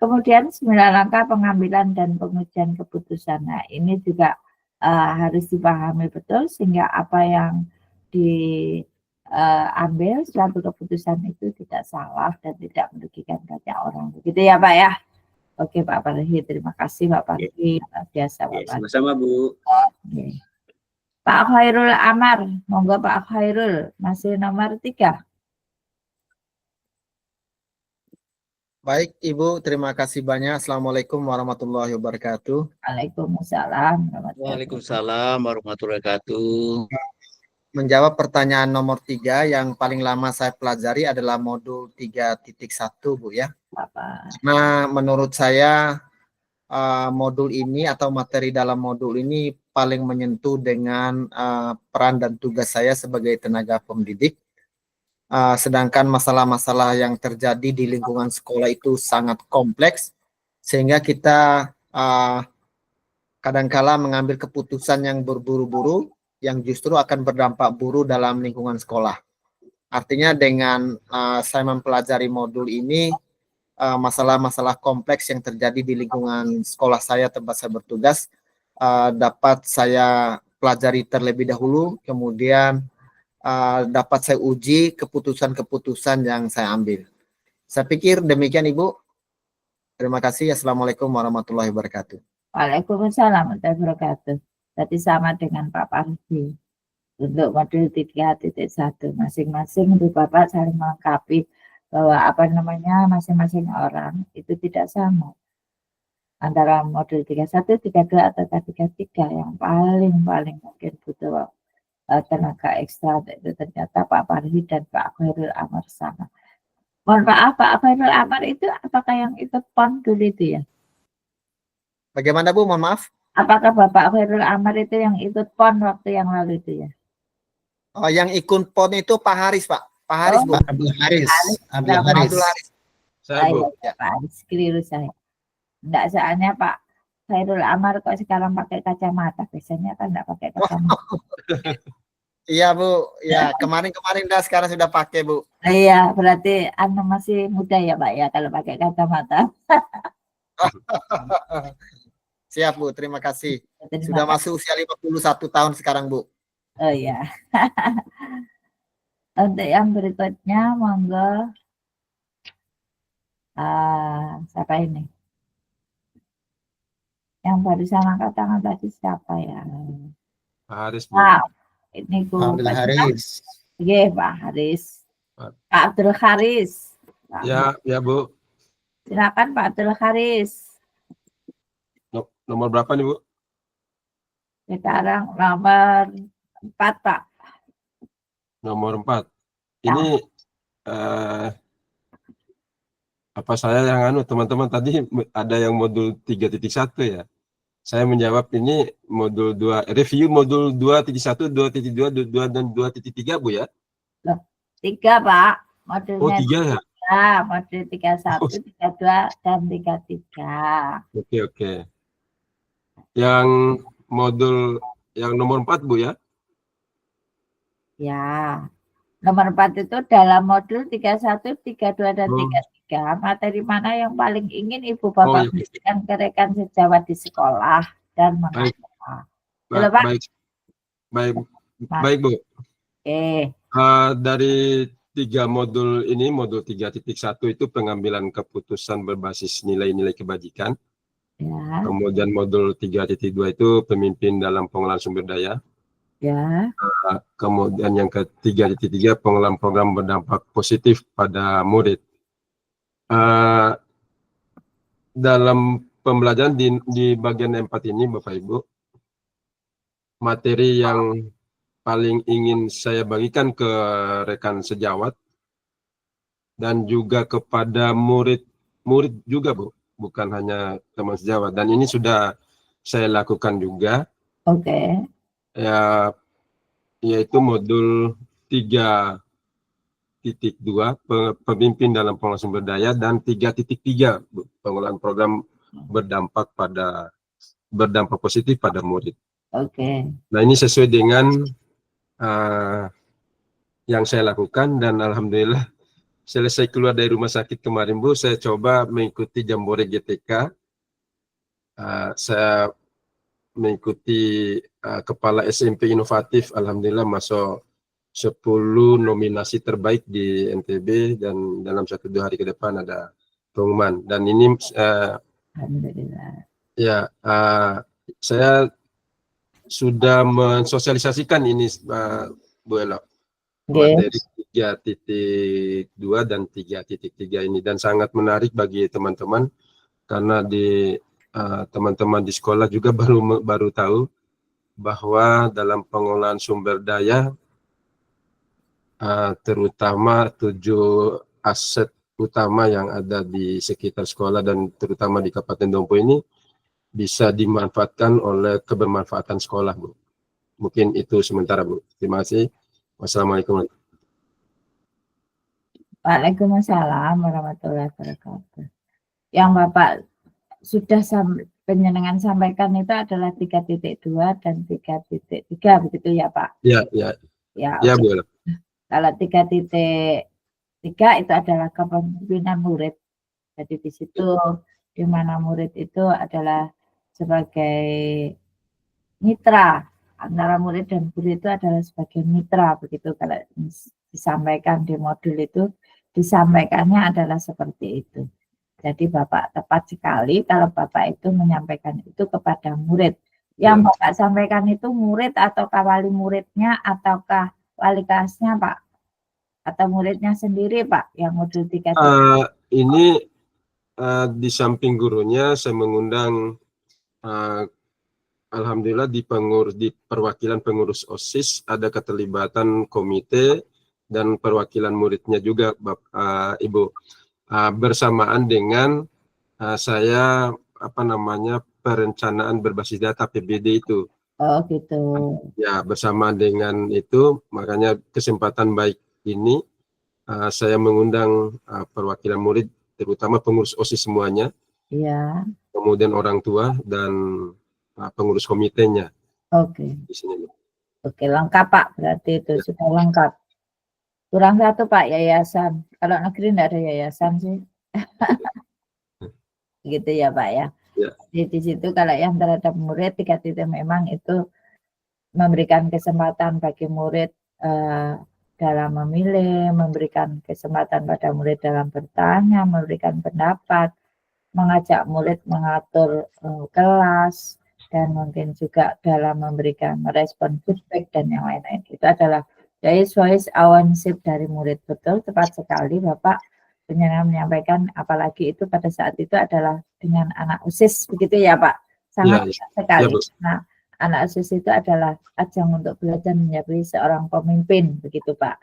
Kemudian 9 langkah pengambilan dan pengujian keputusan. Nah, ini juga harus dipahami betul sehingga apa yang diambil suatu keputusan itu tidak salah dan tidak merugikan banyak orang. Begitu ya Pak ya. Oke Pak Parhi, terima kasih Pak Parhi. Biasa Pak Parhi. Sama-sama Bu. Oke. Pak Khairul Amar, monggo Pak Khairul, masih nomor 3. Baik Ibu, terima kasih banyak. Assalamualaikum warahmatullahi wabarakatuh. Waalaikumsalam. Waalaikumsalam warahmatullahi wabarakatuh. Menjawab pertanyaan nomor 3 yang paling lama saya pelajari adalah modul 3.1 Bu ya. Nah, menurut saya modul ini atau materi dalam modul ini paling menyentuh dengan peran dan tugas saya sebagai tenaga pendidik. Sedangkan masalah-masalah yang terjadi di lingkungan sekolah itu sangat kompleks, sehingga kita kadangkala mengambil keputusan yang berburu-buru, yang justru akan berdampak buruk dalam lingkungan sekolah. Artinya dengan saya mempelajari modul ini, masalah-masalah kompleks yang terjadi di lingkungan sekolah saya tempat saya bertugas, dapat saya pelajari terlebih dahulu, kemudian dapat saya uji keputusan-keputusan yang saya ambil. Saya pikir demikian Ibu. Terima kasih. Assalamualaikum warahmatullahi wabarakatuh. Waalaikumsalam warahmatullahi wabarakatuh. Tadi sama dengan Pak Parhi. Untuk modul 3.1 masing-masing Ibu Bapak saling melengkapi bahwa masing-masing orang itu tidak sama. Antara modul 31, 32 atau 33 yang paling mungkin butuh tenaga ekstra itu ternyata Pak Parhi dan Pak Khairul Amar sama. Mohon maaf Pak Khairul Amar itu apakah yang ikut PON dulu itu ya? Bagaimana Bu? Mohon maaf. Apakah Bapak Khairul Amar itu yang ikut PON waktu yang lalu itu ya? Oh, yang ikut PON itu Pak Haris Pak. Pak Haris Bu. Abdul Haris. Abdul Haris. Saya Bu. Ya, Pak Haris, keliru saya. Enggak, soalnya Pak Khairul Amar kok sekarang pakai kacamata, biasanya kan enggak pakai kacamata. Iya Bu, ya kemarin sekarang sudah pakai Bu. Iya, berarti Anda masih muda ya Pak ya kalau pakai kacamata. Siap Bu, terima kasih. Terima Sudah kasih. masuk usia 51 tahun sekarang Bu. Oh ya. Untuk yang berikutnya, monggo. Siapa ini? Yang barusan angkat tangan tadi siapa ya? Pak Haris, Bu. Ini ku. Alhamdulillah Haris. Iya, Pak Haris. Pak. Pak Abdul Haris. Ya, ya Bu. Silakan Pak Abdul Haris. Nomor berapa nih Bu? Sekarang nomor 4, Pak. Nomor 4. Ini apa saya yang teman-teman tadi ada yang modul 3.1 ya. Saya menjawab ini modul 2, review modul 2.1, 2.2, 2 dan 2.3 Bu ya. 3, Pak. Oh, Modulnya 3 ya. modul 31, 32 dan 33. Oke. Yang modul yang nomor 4 Bu ya. Ya. Nomor 4 itu dalam modul 31, 32 dan 33. Materi mana yang paling ingin Ibu Bapak berikan ke rekan sejawat di sekolah dan mengapa? Baik Bu. Oke. Dari 3 modul ini, modul 3.1 itu pengambilan keputusan berbasis nilai-nilai kebajikan. Ya. Kemudian modul 3.2 itu pemimpin dalam pengelolaan sumber daya. Ya. Kemudian yang ke-3.3 pengelolaan program berdampak positif pada murid. Dalam pembelajaran di bagian 4 ini Bapak Ibu, materi yang paling ingin saya bagikan ke rekan sejawat dan juga kepada murid juga Bu, bukan hanya teman sejawat, dan ini sudah saya lakukan juga. Oke. Ya, yaitu modul 3.2 pemimpin dalam pengelolaan sumber daya dan 3.3 pengelolaan program berdampak positif pada murid. Oke. Nah, ini sesuai dengan yang saya lakukan, dan alhamdulillah selesai keluar dari rumah sakit kemarin Bu, saya coba mengikuti Jambore GTK. Saya mengikuti Kepala SMP Inovatif, alhamdulillah masuk 10 nominasi terbaik di NTB, dan dalam 1-2 hari ke depan ada pengumuman. Dan ini alhamdulillah. Ya, saya sudah mensosialisasikan ini Bu Elo, materi 3.2 dan 3.3 ini, dan sangat menarik bagi teman-teman karena teman-teman di sekolah juga baru tahu bahwa dalam pengelolaan sumber daya terutama 7 aset utama yang ada di sekitar sekolah dan terutama di Kabupaten Dompu ini bisa dimanfaatkan oleh kebermanfaatan sekolah Bu. Mungkin itu sementara Bu. Terima kasih. Wassalamualaikum. Waalaikumsalam warahmatullahi wabarakatuh. Yang Bapak sudah penjenengan sampaikan itu adalah 3.2 dan 3.3 begitu ya Pak? Ya Bu. Kalau 3.3 itu adalah kepemimpinan murid. Jadi di situ di mana murid itu adalah sebagai mitra, antara murid dan guru itu adalah sebagai mitra begitu. Kalau disampaikan di modul itu disampaikannya adalah seperti itu. Jadi Bapak tepat sekali kalau Bapak itu menyampaikan itu kepada murid. Yang Bapak sampaikan itu murid ataukah wali muridnya ataukah wali kelasnya Pak? Atau muridnya sendiri Pak yang modul 3? Ini di samping gurunya saya mengundang alhamdulillah di perwakilan pengurus OSIS ada keterlibatan komite dan perwakilan muridnya juga Ibu. Bersamaan dengan saya perencanaan berbasis data PBD itu. Oh gitu. Ya, bersamaan dengan itu makanya kesempatan baik ini saya mengundang perwakilan murid terutama pengurus OSIS semuanya. Iya. Kemudian orang tua dan pengurus komitenya. Oke. Di sini. Oke, lengkap Pak. Berarti itu sudah lengkap. Kurang satu Pak, yayasan. Kalau negeri tidak ada yayasan sih. Gitu ya Pak ya. Ya. Di situ kalau yang terhadap murid 3 titik memang itu memberikan kesempatan bagi murid dalam memilih, memberikan kesempatan pada murid dalam bertanya, memberikan pendapat, mengajak murid mengatur kelas, dan mungkin juga dalam memberikan merespon feedback dan yang lain-lain. Itu adalah choice ownership dari murid. Betul, tepat sekali Bapak menyampaikan, apalagi itu pada saat itu adalah dengan anak OSIS, begitu ya Pak? Sangat sekali. Bu. Nah, anak OSIS itu adalah ajang untuk belajar menjadi seorang pemimpin, begitu Pak.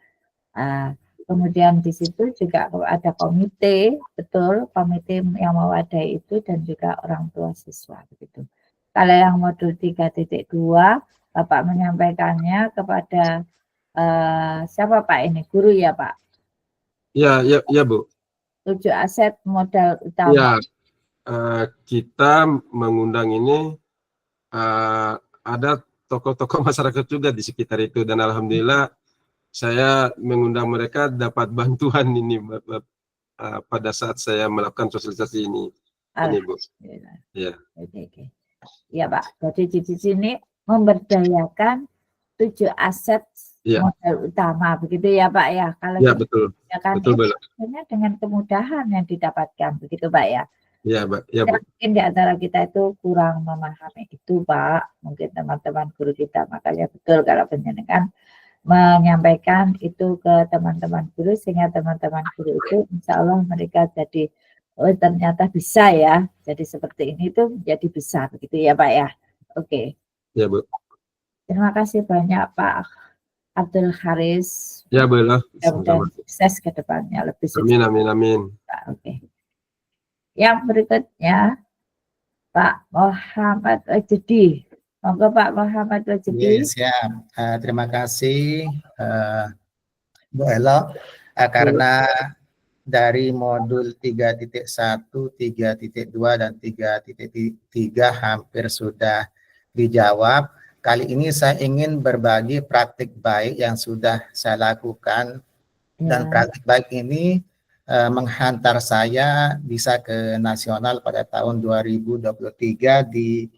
Kemudian di situ juga ada komite, betul, komite yang mewadai itu dan juga orang tua siswa, begitu. Kalau yang modul 3.2, Bapak menyampaikannya kepada siapa Pak ini? Guru ya Pak? Ya Bu. 7 aset modal utama. Ya, kita mengundang ini ada tokoh-tokoh masyarakat juga di sekitar itu, dan alhamdulillah saya mengundang mereka dapat bantuan ini pada saat saya melakukan sosialisasi ini Bu. Ya. Oke. Ya Pak, jadi di sini memberdayakan 7 aset modal utama, begitu ya Pak ya? Kalau ya betul. Betul, dengan kemudahan yang didapatkan, begitu Pak ya? Ya, Pak. Ya, Bu. Mungkin di antara kita itu kurang memahami itu, Pak. Mungkin teman-teman guru kita, makanya betul kalau penjenengan menyampaikan itu ke teman-teman guru, sehingga teman-teman guru itu insya Allah mereka jadi, oh ternyata bisa ya, jadi seperti ini tuh jadi besar, begitu ya Pak ya? Oke. Ya, Bu. Terima kasih banyak Pak Abdul Haris. Ya, boleh. Mudah-mudahan sukses ke depannya, lebih sukses. Amin. Oke. Yang berikutnya Pak Muhammad Wajidi. Monggo Pak Muhammad Wajidi. Siap. Terima kasih Bu Elo, karena dari modul 3.1, 3.2 dan 3.3 hampir sudah dijawab. Kali ini saya ingin berbagi praktik baik yang sudah saya lakukan, dan praktik baik ini menghantar saya bisa ke nasional pada tahun 2023 di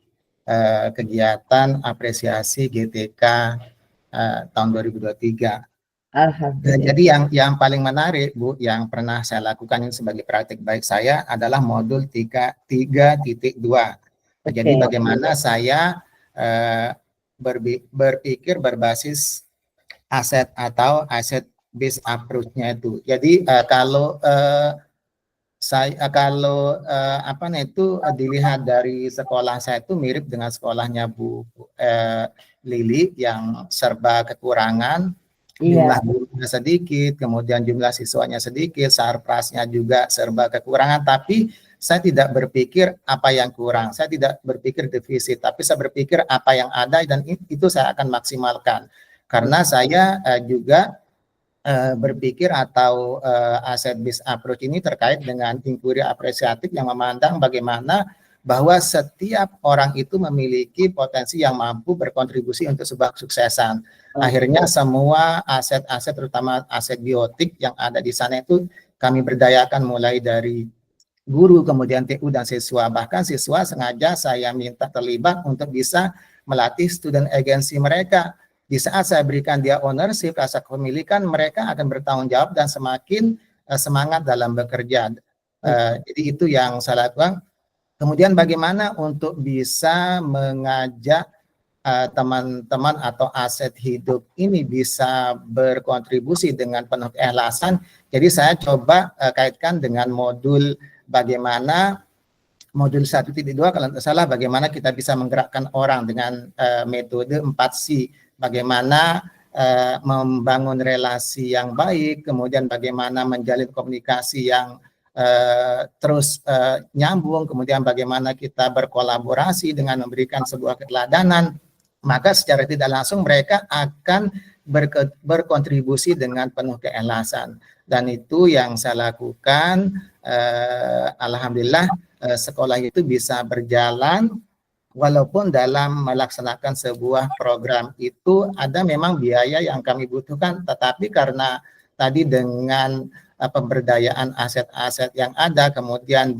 kegiatan apresiasi GTK tahun 2023. Alhamdulillah. Jadi yang paling menarik Bu, yang pernah saya lakukan ini sebagai praktik baik saya adalah modul 3.2. Jadi bagaimana saya berpikir berbasis aset atau aset based approach-nya itu. Jadi kalau dilihat dari sekolah saya itu mirip dengan sekolahnya Bu Lili yang serba kekurangan, jumlah gurunya sedikit, kemudian jumlah siswanya sedikit, sarprasnya juga serba kekurangan, tapi saya tidak berpikir apa yang kurang, saya tidak berpikir defisit, tapi saya berpikir apa yang ada dan itu saya akan maksimalkan. Karena saya juga berpikir atau asset based approach ini terkait dengan inquiry apresiatif yang memandang bagaimana bahwa setiap orang itu memiliki potensi yang mampu berkontribusi untuk sebuah kesuksesan. Akhirnya semua aset-aset, terutama aset biotik yang ada di sana itu kami berdayakan mulai dari guru, kemudian TU dan siswa. Bahkan siswa sengaja saya minta terlibat untuk bisa melatih student agency mereka. Di saat saya berikan dia ownership, rasa kepemilikan, mereka akan bertanggung jawab dan semakin semangat dalam bekerja. Jadi itu yang saya lakukan. Kemudian bagaimana untuk bisa mengajak teman-teman atau aset hidup ini bisa berkontribusi dengan penuh keikhlasan. Jadi saya coba kaitkan dengan modul bagaimana modul 1.2 kalau tidak salah, bagaimana kita bisa menggerakkan orang dengan metode 4C. Bagaimana membangun relasi yang baik, kemudian bagaimana menjalin komunikasi yang terus nyambung, kemudian bagaimana kita berkolaborasi dengan memberikan sebuah keteladanan, maka secara tidak langsung mereka akan berkontribusi dengan penuh keikhlasan. Dan itu yang saya lakukan. Alhamdulillah sekolah itu bisa berjalan, walaupun dalam melaksanakan sebuah program itu ada memang biaya yang kami butuhkan, tetapi karena tadi dengan pemberdayaan aset-aset yang ada, kemudian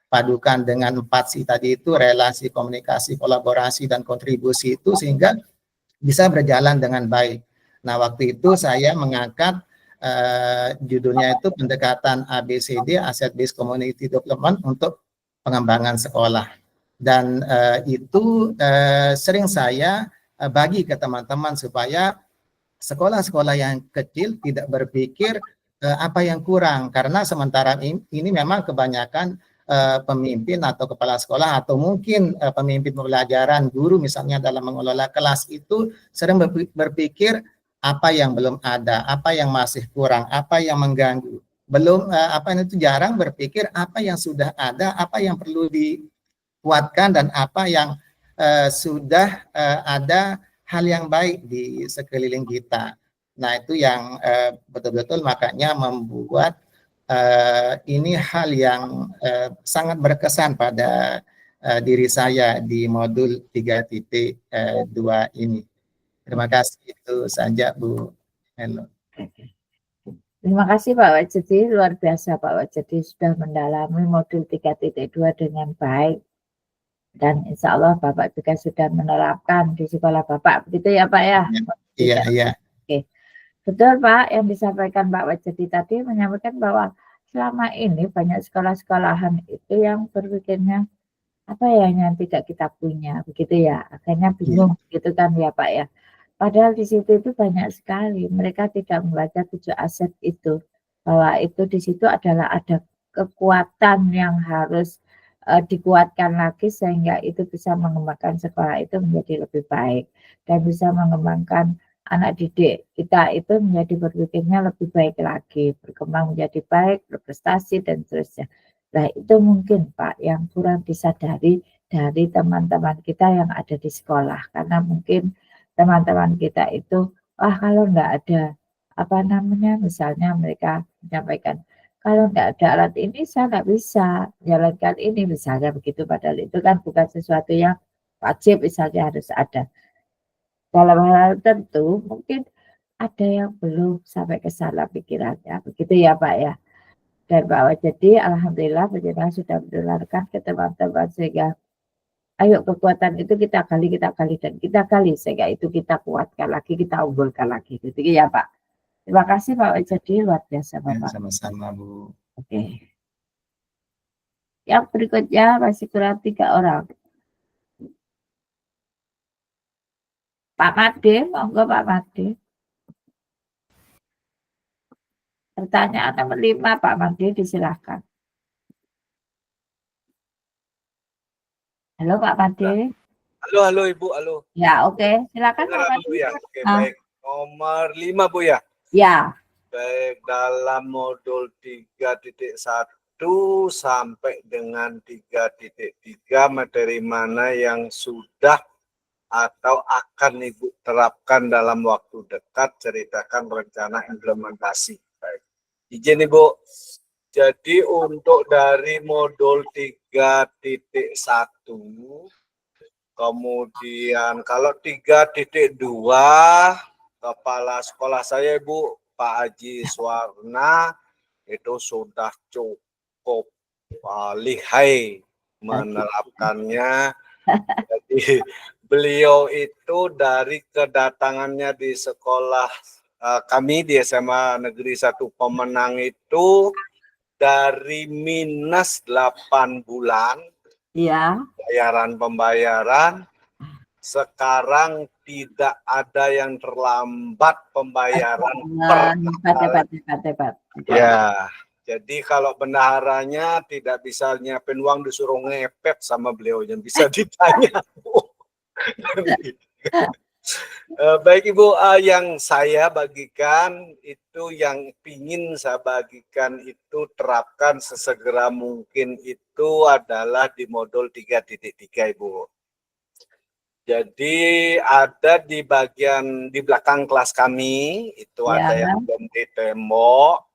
padukan dengan 4C tadi itu, relasi, komunikasi, kolaborasi, dan kontribusi itu, sehingga bisa berjalan dengan baik. Nah, waktu itu saya mengangkat judulnya itu pendekatan ABCD, Asset Based Community Development, untuk pengembangan sekolah. Dan itu sering saya bagi ke teman-teman supaya sekolah-sekolah yang kecil tidak berpikir apa yang kurang, karena sementara ini memang kebanyakan pemimpin atau kepala sekolah atau mungkin pemimpin pembelajaran, guru misalnya dalam mengelola kelas itu sering berpikir apa yang belum ada, apa yang masih kurang, apa yang mengganggu. Belum itu jarang berpikir apa yang sudah ada, apa yang perlu dikuatkan, dan apa yang sudah ada hal yang baik di sekeliling kita. Nah, itu yang betul-betul makanya membuat ini hal yang sangat berkesan pada diri saya di modul 3.2 ini. Terima kasih, itu saja Bu Helo. Terima kasih Pak Wajedi, luar biasa Pak Wajedi sudah mendalami modul 3.2 dengan baik. Dan insya Allah Bapak juga sudah menerapkan di sekolah Bapak, begitu ya Pak ya? Iya, iya. Oke. Betul Pak, yang disampaikan Pak Wajedi tadi menyampaikan bahwa selama ini banyak sekolah-sekolahan itu yang berpikirnya apa ya yang tidak kita punya, begitu ya, akhirnya bingung gitu kan ya Pak ya. Padahal di situ itu banyak sekali, mereka tidak membaca 7 aset itu, bahwa itu di situ adalah ada kekuatan yang harus dikuatkan lagi sehingga itu bisa mengembangkan sekolah itu menjadi lebih baik dan bisa mengembangkan anak didik kita itu menjadi berpikirnya lebih baik lagi, berkembang menjadi baik, berprestasi dan seterusnya. Nah, itu mungkin Pak yang kurang disadari dari teman-teman kita yang ada di sekolah, karena mungkin teman-teman kita itu, kalau nggak ada misalnya mereka menyampaikan, kalau nggak ada alat ini saya nggak bisa menjalankan ini, misalnya begitu, padahal itu kan bukan sesuatu yang wajib misalnya harus ada. Dalam hal tentu mungkin ada yang belum sampai ke sana pikirannya, begitu ya Pak ya. Dan Pak Wajedi alhamdulillah penjenengan sudah menularkan ke teman-teman sehingga ayo kekuatan itu kita gali dan kita gali sehingga itu kita kuatkan lagi, kita unggulkan lagi, gitu ya Pak. Terima kasih Pak Wajedi, luar biasa Bapak. Sama-sama Bu. Oke. Yang berikutnya masih kurang 3 orang. Pak Made, monggo Pak Made. Pertanyaan nomor 5 Pak Made, disilahkan. Halo Pak Made. Halo Ibu, halo. Ya, oke. Silakan Pak Made. Bu ya. Oke, baik. Nomor 5 Bu ya. Ya. Baik, dalam modul 3.1 sampai dengan 3.3 materi mana yang sudah atau akan Ibu terapkan dalam waktu dekat, ceritakan rencana implementasi. Baik. Izin Ibu. Jadi untuk dari modul 3.1, kemudian kalau 3.2, kepala sekolah saya Ibu Pak Haji Swarna itu sudah cukup lihai menerapkannya. Jadi beliau itu dari kedatangannya di sekolah kami di SMA Negeri 1 Pemenang itu dari minus 8 bulan ya pembayaran, sekarang tidak ada yang terlambat pembayaran hebat. Ya, jadi kalau bendaharanya tidak bisa nyiapin uang, disuruh ngepet sama beliau yang bisa ditanya. Baik Ibu, yang saya bagikan itu, yang ingin saya bagikan itu terapkan sesegera mungkin itu adalah di modul 3.3 Ibu. Jadi ada di bagian di belakang kelas kami itu ada yang belum di tembok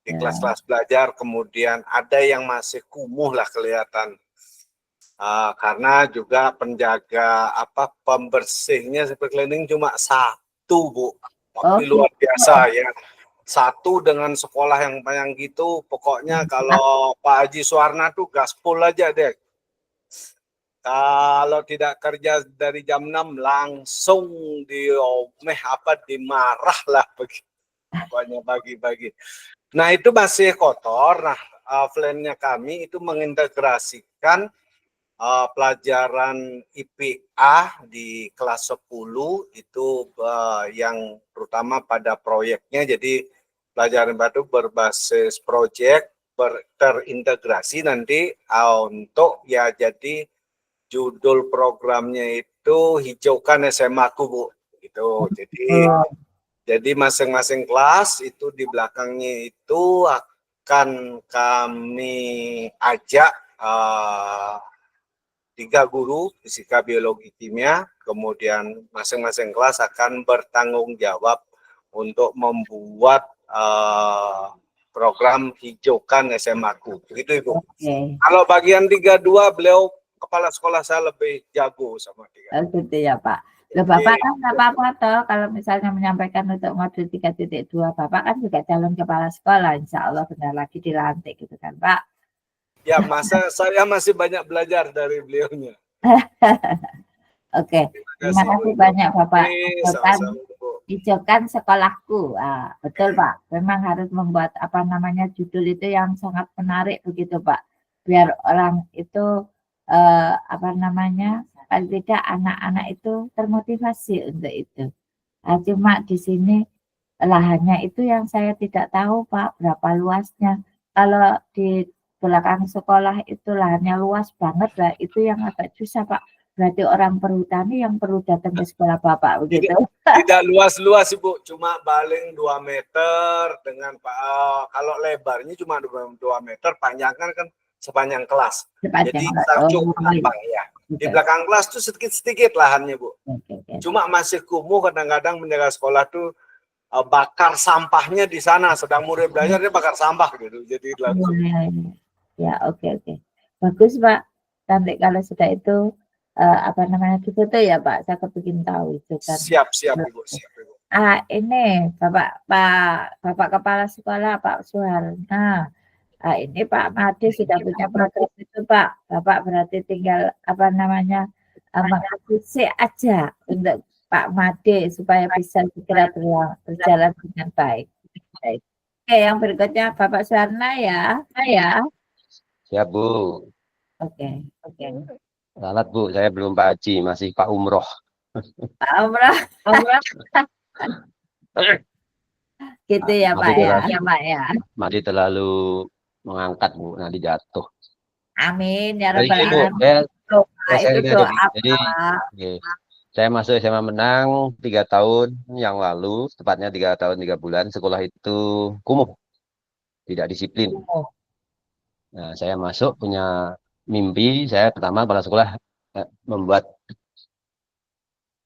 di kelas-kelas belajar, kemudian ada yang masih kumuh lah kelihatan. Karena juga penjaga pembersihnya seperti cleaning cuma 1 Bu, tapi luar biasa ya. satu dengan sekolah yang gitu. Pokoknya kalau Pak Haji Suwarna tuh gaspol aja deh. Kalau tidak kerja dari jam 6 langsung dimarah lah pokoknya bagi-bagi. Nah itu masih kotor. Nah plannya kami itu mengintegrasikan pelajaran IPA di kelas 10 itu yang terutama pada proyeknya. Jadi pelajaran itu berbasis proyek terintegrasi nanti untuk ya jadi judul programnya itu hijaukan SMA-ku Bu gitu. Jadi masing-masing kelas itu di belakangnya itu akan kami ajak 3 guru fisika, biologi, kimia, kemudian masing-masing kelas akan bertanggung jawab untuk membuat program hijaukan SMA-ku. Begitu Ibu. Kalau bagian 32 beliau kepala sekolah saya lebih jago sama 3. Gitu ya Pak. Loh, Bapak kan nggak apa-apa toh kalau misalnya menyampaikan untuk modul 3.2, Bapak kan juga calon kepala sekolah, insya Allah benar lagi dilantik gitu kan Pak. Ya saya masih banyak belajar dari beliaunya. Oke, terima kasih banyak Bapak. Hijaukan sekolahku. Betul Pak, memang harus membuat judul itu yang sangat menarik begitu Pak. Biar orang itu paling tidak anak-anak itu termotivasi untuk itu. Cuma di sini lahannya itu yang saya tidak tahu Pak, berapa luasnya. Kalau di belakang sekolah itu lahannya luas banget lah, itu yang agak susah Pak. Berarti orang perhutani yang perlu datang ke sekolah Bapak begitu. Tidak luas-luas Ibu, cuma paling 2 meter dengan kalau lebarnya cuma 2 meter, panjangnya kan sepanjang kelas. Jadi cukup gampang ya. Di belakang kelas tuh sedikit-sedikit lahannya Bu. Cuma masih kumuh, kadang-kadang menjaga sekolah tuh bakar sampahnya di sana. Sedang murid belajar dia bakar sampah gitu. Jadi langsung. Ya oke. Bagus Pak. Nanti kalau sudah itu difoto ya Pak. Saya kepingin tahu itu kan. Siap Ibu. Ini Bapak Kepala Sekolah Pak Suwarna. Ini Pak Made sudah punya program itu Pak. Bapak berarti tinggal mengakuisisi aja untuk Pak Made supaya bisa segera berjalan dengan baik. Oke, yang berikutnya Bapak Suwarna ya. Siap Bu. Oke. Salat Bu, saya belum Pak Haji, masih Pak Umroh. Pak Umroh. Gitu ya Pak ya. Made terlalu mengangkat Bu, nanti jatuh. Amin ya rabbal alamin. Jadi saya masuk SMA Menang 3 tahun yang lalu, tepatnya 3 tahun 3 bulan. Sekolah itu kumuh, tidak disiplin. Nah, saya masuk punya mimpi, saya pertama kepala sekolah membuat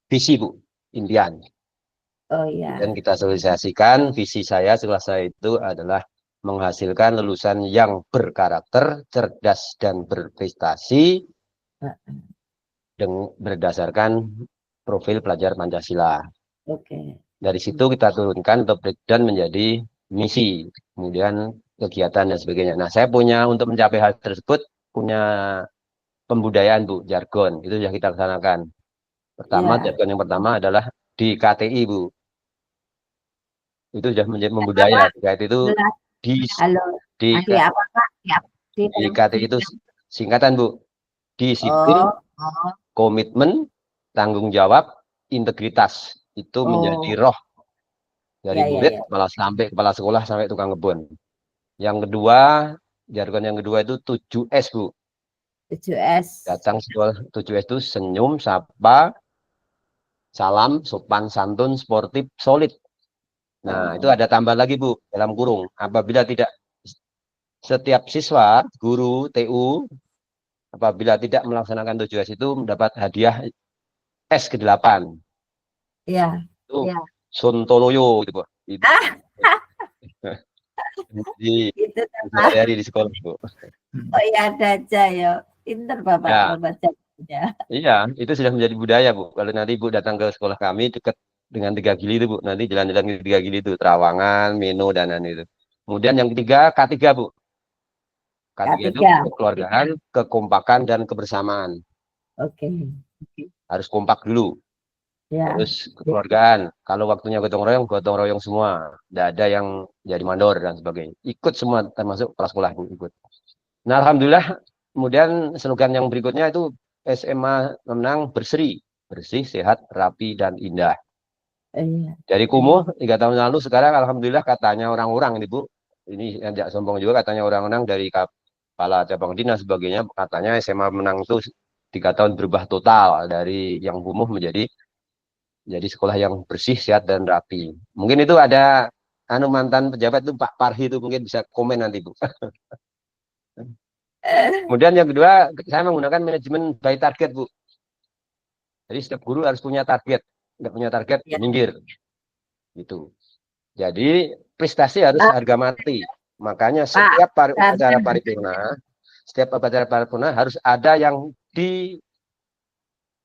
visi Bu, impian. Oh iya. Dan kita sosialisasikan visi saya setelah saya itu adalah menghasilkan lulusan yang berkarakter, cerdas dan berprestasi berdasarkan profil pelajar Pancasila. Dari situ kita turunkan untuk breakdown menjadi misi, kemudian kegiatan dan sebagainya. Nah, saya punya untuk mencapai hal tersebut punya pembudayaan Bu, jargon itu sudah kita laksanakan. Pertama, jargon yang pertama adalah di KTI Bu. Itu sudah menjadi membudaya. Itu di KTI itu singkatan Bu, disiplin, komitmen, tanggung jawab, integritas. Itu menjadi roh dari murid malah sampai kepala sekolah sampai tukang kebun. Yang kedua, jargon yang kedua itu 7S Bu. 7S. Datang sekolah 7S itu senyum, sapa, salam, sopan santun, sportif, solid. Nah, itu ada tambah lagi Bu, dalam kurung. Apabila tidak setiap siswa, guru, TU, apabila tidak melaksanakan 7S itu mendapat hadiah S ke-8. Iya. Itu Sontoloyo gitu Bu. Jadi hari di sekolah Bu. Oh iya ada aja ya. Pinter Bapak ya. Iya, itu sudah menjadi budaya Bu. Kalau nanti Bu datang ke sekolah kami dekat dengan 3 gili itu Bu, nanti jalan-jalan ke 3 gili itu, Trawangan, Mino, dan itu. Kemudian yang ketiga K3 Bu. K3 itu kekeluargaan, kekompakan, dan kebersamaan. Oke. Harus kompak dulu. Ya. Terus kekeluargaan, kalau waktunya gotong royong semua. Tidak ada yang jadi mandor dan sebagainya. Ikut semua, termasuk kepala sekolah ikut. Nah, alhamdulillah, kemudian slogan yang berikutnya itu SMA Menang Berseri. Bersih, sehat, rapi, dan indah. Dari kumuh 3 tahun lalu, sekarang alhamdulillah katanya orang-orang ini Bu, ini yang tidak sombong juga, katanya orang-orang dari kepala cabang dinas sebagainya, katanya SMA Menang itu 3 tahun berubah total dari yang kumuh menjadi sekolah yang bersih, sehat, dan rapi. Mungkin itu ada mantan pejabat itu Pak Parhi itu mungkin bisa komen nanti Bu. Kemudian yang kedua, saya menggunakan manajemen by target Bu. Jadi setiap guru harus punya target. Nggak punya target, minggir. Gitu. Jadi prestasi harus harga mati. Makanya setiap acara paripurna, harus ada yang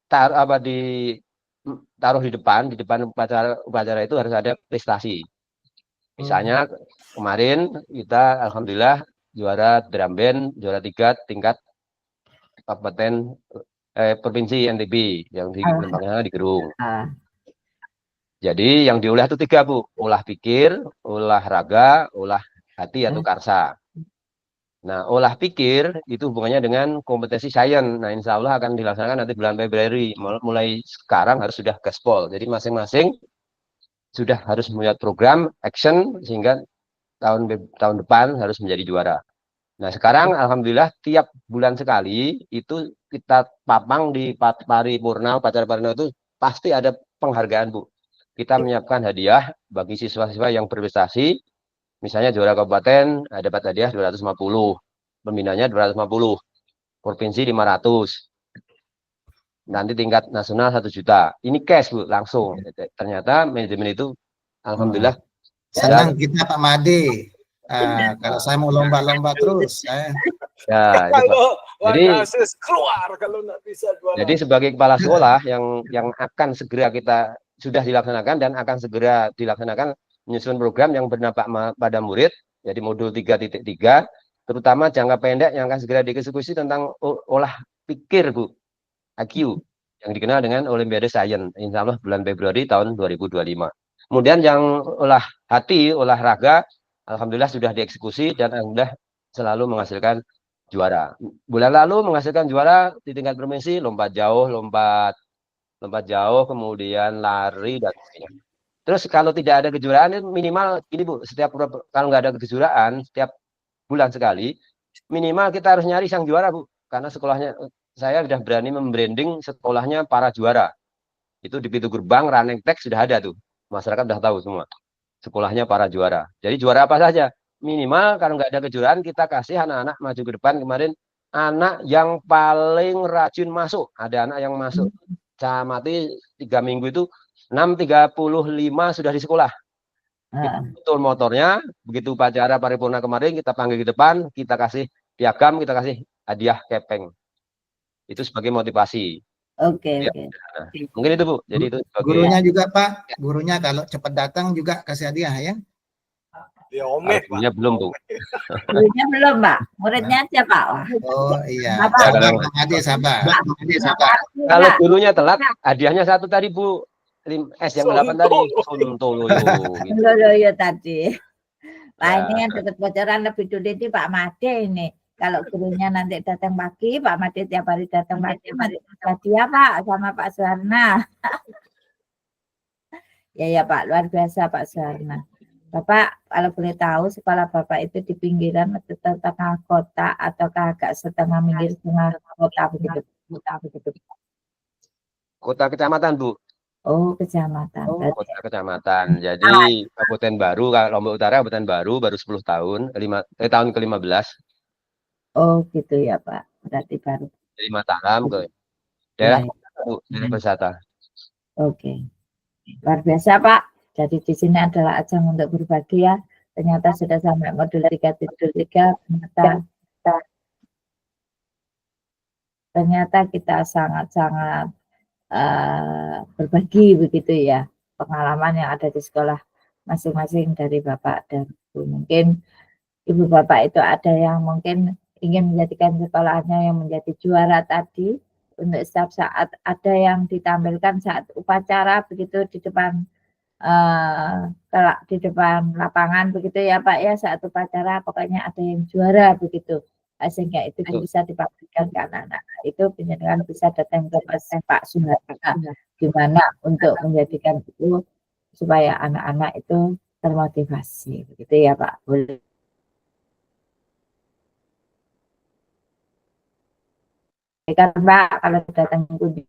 taruh di depan upacara itu harus ada prestasi. Misalnya kemarin kita alhamdulillah juara drum band, juara 3 tingkat kabupaten provinsi NTB yang di lembaganya di Gerung. Jadi yang diolah itu 3 Bu, olah pikir, olah raga, olah hati atau karsa. Nah, olah pikir itu hubungannya dengan kompetensi sains. Nah, insya Allah akan dilaksanakan nanti bulan Februari. Mulai sekarang harus sudah gaspol. Jadi masing-masing sudah harus membuat program action sehingga tahun depan harus menjadi juara. Nah, sekarang alhamdulillah tiap bulan sekali itu kita papang di paripurna, upacara paripurna itu pasti ada penghargaan Bu. Kita menyiapkan hadiah bagi siswa-siswa yang berprestasi. Misalnya juara kabupaten dapat hadiah 250, pembinanya 250, provinsi 500. Nanti tingkat nasional 1 juta. Ini cash Bu, langsung. Ternyata manajemen itu alhamdulillah senang kita Pak Made. Kalau saya mau lomba-lomba terus, ya, jadi sebagai kepala sekolah yang akan segera kita sudah dilaksanakan dan akan segera dilaksanakan menyusun program yang berdampak pada murid, jadi modul 3.3, terutama jangka pendek yang akan segera dieksekusi tentang olah pikir Bu, IQ, yang dikenal dengan Olimpiade Sains, insya Allah bulan Februari tahun 2025. Kemudian yang olah hati, olahraga, alhamdulillah sudah dieksekusi dan alhamdulillah selalu menghasilkan juara. Bulan lalu menghasilkan juara di tingkat provinsi, lompat jauh, kemudian lari dan sebagainya. Terus kalau tidak ada kejuaraan minimal ini Bu, kalau nggak ada kejuaraan setiap bulan sekali, minimal kita harus nyari sang juara Bu, karena sekolahnya saya sudah berani membranding sekolahnya para juara. Itu di pintu gerbang running tag sudah ada tuh. Masyarakat sudah tahu semua. Sekolahnya para juara. Jadi juara apa saja? Minimal kalau nggak ada kejuaraan kita kasih anak-anak maju ke depan. Kemarin anak yang paling rajin masuk. Ada anak yang masuk. Saya amati 3 minggu itu 6.35 sudah di sekolah. Betul motornya. Begitu upacara paripurna kemarin kita panggil ke depan. Kita kasih piagam, kita kasih hadiah kepeng. Itu sebagai motivasi. Oke. Mungkin itu Bu. Jadi itu gurunya juga Pak, gurunya kalau cepat datang juga kasih hadiah ya. Gurunya belum Bu. Gurunya belum Pak, muridnya aja Pak. Oh iya. Sabar. Kalau gurunya telat, hadiahnya 1 tadi Bu. S yang 8 tadi. Soloyo tadi. Pak ini yang dekat bocoran lebih dulu ini Pak Made ini. Kalau gurunya nanti datang pagi, Pak Made tiap hari datang pagi, dia Pak sama Pak Suharna. Ya Pak, luar biasa Pak Suharna. Bapak, kalau boleh tahu sekolah Bapak itu di pinggiran atau tengah kota ataukah agak setengah minggir tengah kota begitu? Kota kecamatan Bu. Oh kecamatan. Kota kecamatan. Jadi Kabupaten Baru, Lombok Utara Kabupaten Baru 10 tahun, tahun ke-15. Oh gitu ya Pak, berarti baru. Dari Mataram ke daerah wisata. Oke, luar biasa Pak. Jadi di sini adalah ajang untuk berbagi ya. Ternyata sudah sampai modul 3.3. Ternyata kita sangat-sangat berbagi begitu ya. pengalaman yang ada di sekolah masing-masing dari Bapak dan Ibu. Mungkin Ibu Bapak itu ada yang mungkin ingin menjadikan sekolahnya yang menjadi juara tadi, untuk setiap saat ada yang ditampilkan saat upacara begitu di depan di depan lapangan begitu ya Pak ya, saat upacara pokoknya ada yang juara begitu, sehingga itu bisa dipamerkan ke anak-anak. Itu penjenengan bisa datang ke Pak Suharna gimana untuk menjadikan itu supaya anak-anak itu termotivasi begitu ya Pak. Boleh. Kan Pak, kalau datang ke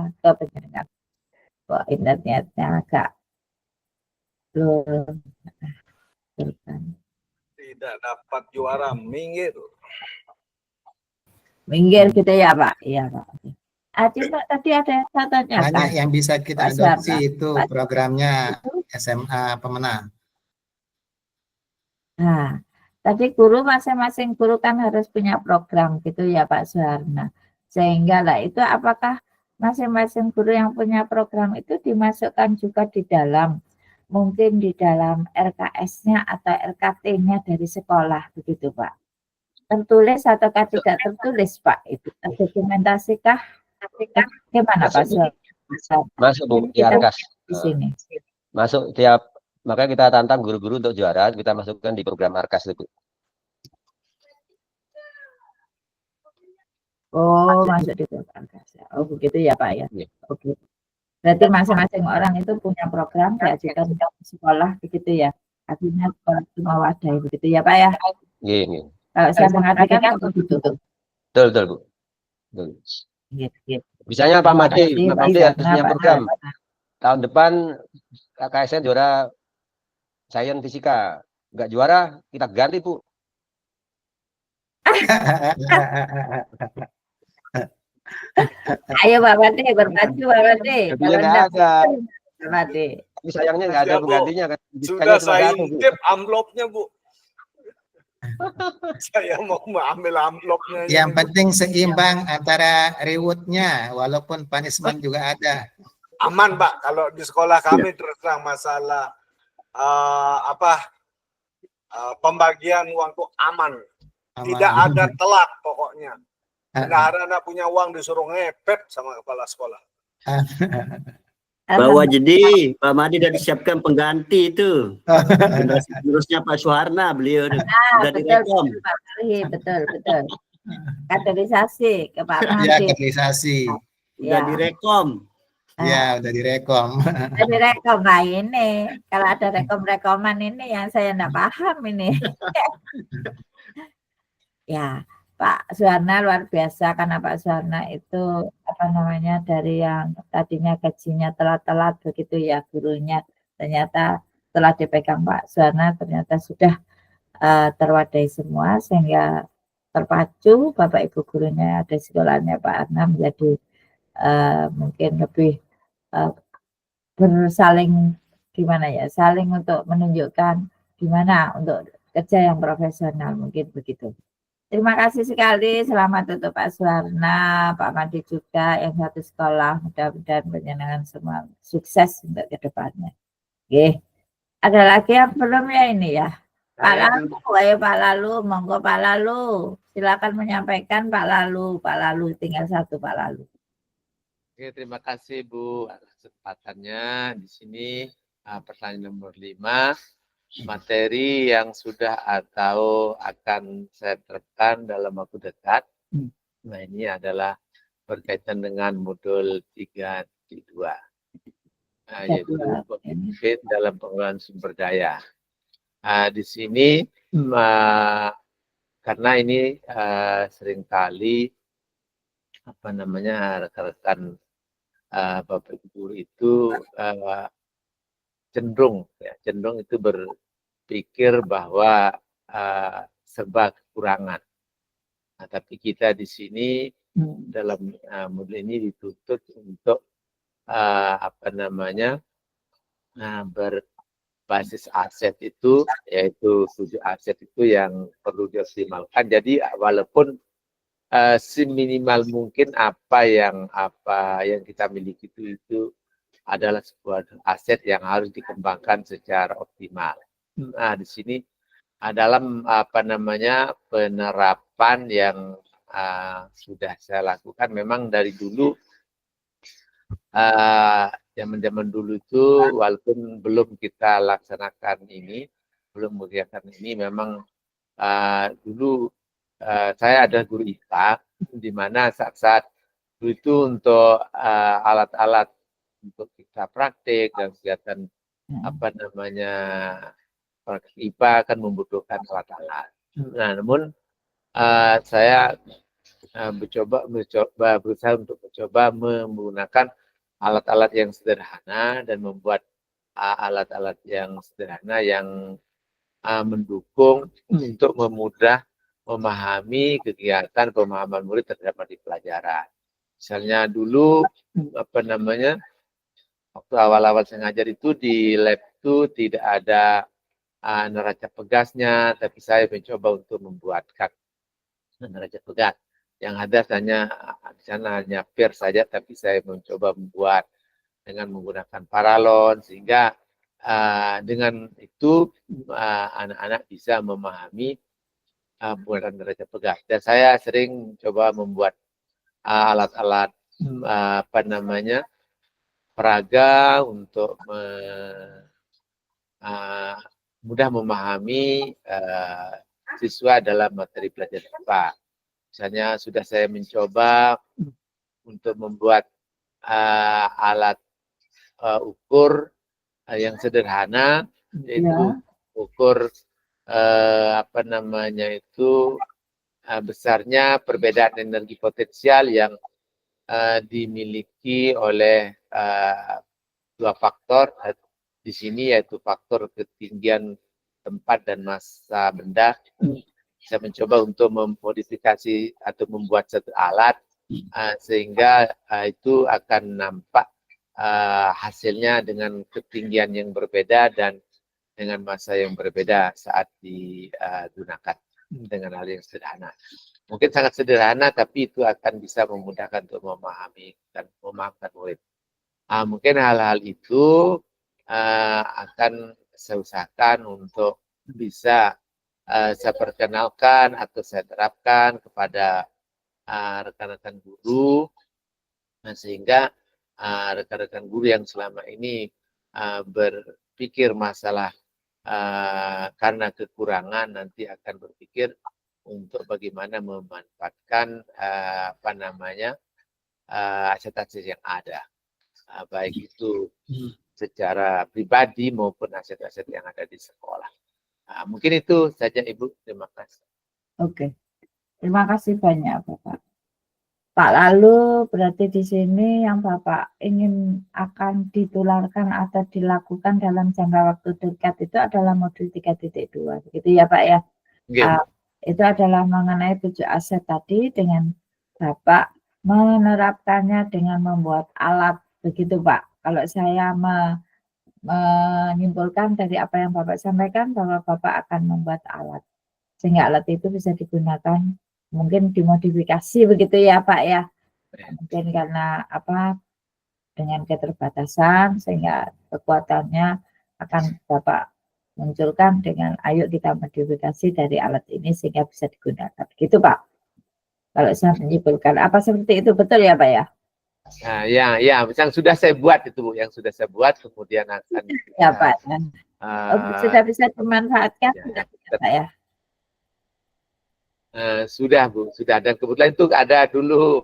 ke penjenengan kok internetnya agak belum Tidak dapat juara, minggir. Minggir gitu ya Pak. Iya Pak. Cuma tadi ada yang saya tanyakan. Banyak yang bisa kita Pak adopsi Suharna. itu programnya SMA Pemenang. Nah, tadi guru masing-masing guru kan harus punya program gitu ya Pak Suharna. Sehingga lah itu apakah masing-masing guru yang punya program itu dimasukkan juga di dalam, mungkin di dalam RKS-nya atau RKT-nya dari sekolah begitu Pak? Tertulis atau tidak tertulis Pak? Itu dokumentasik kah? Gimana Pak Suharna? Masuk Bu, di Kita RKS. di sini. Masuk tiap, makanya kita tantang guru-guru untuk juara, kita masukkan di program RKS itu. Oh, masuk di program RKS. Oh, begitu ya Pak ya. Oke. Berarti masing-masing orang itu punya program diajukan ke sekolah begitu ya. Artinya sekolah semua wadah begitu ya Pak ya. Iya. Kalau saya mengatakan begitu. Betul Bu. Betul. Misalnya Pak Made harus punya program. Tahun depan KKSN juara sains fisika, nggak juara kita ganti Bu. Ayo Pak Made berpacu Pak Made. Kalau nggak ada. Pak Made. Tapi sayangnya nggak ada penggantinya kan. Sudah saya intip amplopnya Bu. Saya mau mengambil amplopnya. Yang penting seimbang antara rewardnya, walaupun punishment juga ada. Aman Pak, kalau di sekolah kami terus terang masalah pembagian uang itu aman. Tidak ada telat pokoknya. Anak-anak punya uang disuruh ngepet sama kepala sekolah. Bawa jadi Pak Made sudah disiapkan pengganti itu. Terusnya Pak Suharna, beliau sudah direkom. Betul. Kaderisasi ke Pak Made. Ya, kaderisasi. Sudah direkom. Ya, udah direkom. Udah direkom. Nah ini, kalau ada rekom-rekoman ini yang saya enggak paham ini. Ya, Pak Suharna luar biasa karena Pak Suharna itu dari yang tadinya gajinya telat-telat begitu ya gurunya, ternyata setelah dipegang Pak Suharna ternyata sudah terwadai semua sehingga terpacu Bapak Ibu gurunya ada sekolahnya Pak Arna menjadi mungkin lebih bersaling saling untuk menunjukkan gimana untuk kerja yang profesional mungkin begitu. Terima kasih sekali, selamat untuk Pak Suharna, Pak Made juga yang satu sekolah, mudah-mudahan penjenengan semua sukses untuk kedepannya. Oke, ada lagi yang belum ya ini ya? Pak Lalu, ayo Pak Lalu, monggo Pak Lalu, silakan menyampaikan Pak Lalu, tinggal satu Pak Lalu. Oke, terima kasih Bu atas kesempatannya di sini. Pertanyaan nomor 5. Materi yang sudah atau akan saya terapkan dalam waktu dekat. Nah, ini adalah berkaitan dengan modul 3.2. Yaitu benefit dalam pengelolaan sumber daya. Di sini karena ini seringkali rekan-rekan Bapak Ibu guru itu cenderung itu berpikir bahwa serba kekurangan. Nah, tapi kita di sini dalam modul ini dituntut untuk berbasis aset itu, yaitu 7 aset itu yang perlu dioptimalkan. Jadi walaupun seminimal mungkin apa yang kita miliki itu adalah sebuah aset yang harus dikembangkan secara optimal. Nah, di sini dalam penerapan yang sudah saya lakukan, memang dari dulu zaman-zaman dulu itu walaupun belum kita laksanakan ini, belum mengerjakan ini, memang dulu saya ada guru IPA, di mana saat-saat itu untuk alat-alat untuk kita praktik dan kegiatan praktik IPA akan membutuhkan alat-alat. Nah, namun saya berusaha untuk mencoba menggunakan alat-alat yang sederhana dan membuat alat-alat yang sederhana yang mendukung untuk memahami kegiatan pemahaman murid terhadap materi pelajaran. Misalnya dulu waktu awal-awal saya ngajar itu di lab itu tidak ada neraca pegasnya, tapi saya mencoba untuk membuatkan neraca pegas. Yang ada di sana hanya pir saja, tapi saya mencoba membuat dengan menggunakan paralon, sehingga dengan itu anak-anak bisa memahami penggunaan neraca pegas. Dan saya sering coba membuat alat-alat peraga untuk mudah memahami siswa dalam materi pelajaran IPA. Misalnya sudah saya mencoba untuk membuat alat ukur yang sederhana, yaitu ukur besarnya perbedaan energi potensial yang dimiliki oleh dua faktor di sini, yaitu faktor ketinggian tempat dan massa benda. Saya mencoba untuk memodifikasi atau membuat satu alat sehingga itu akan nampak hasilnya dengan ketinggian yang berbeda dan dengan massa yang berbeda saat digunakan dengan hal yang sederhana. Mungkin sangat sederhana, tapi itu akan bisa memudahkan untuk memahami dan memahamkan murid. Mungkin hal-hal itu akan saya usahakan untuk bisa saya perkenalkan atau saya terapkan kepada rekan-rekan guru, sehingga rekan-rekan guru yang selama ini berpikir masalah karena kekurangan, nanti akan berpikir untuk bagaimana memanfaatkan aset-aset yang ada, baik itu secara pribadi maupun aset-aset yang ada di sekolah. Mungkin itu saja, Ibu. Terima kasih. Oke, terima kasih banyak Bapak. Pak, lalu berarti di sini yang Bapak ingin akan ditularkan atau dilakukan dalam jangka waktu dekat itu adalah modul 3.2, begitu ya Pak ya? Itu adalah mengenai 7 aset tadi, dengan Bapak menerapkannya dengan membuat alat, begitu Pak. Kalau saya menyimpulkan dari apa yang Bapak sampaikan, bahwa Bapak akan membuat alat, sehingga alat itu bisa digunakan, mungkin dimodifikasi, begitu ya Pak ya. Mungkin karena dengan keterbatasan, sehingga kekuatannya akan Bapak munculkan dengan ayo kita modifikasi dari alat ini sehingga bisa digunakan, gitu Pak. Kalau saya menyimpulkan, apa seperti itu, betul ya Pak ya? Ya, yang sudah saya buat itu, Bu, yang sudah saya buat kemudian akan ya Pak. Sudah bisa dimanfaatkan, ya, Pak ya? Sudah Bu, sudah. Dan kebetulan itu ada dulu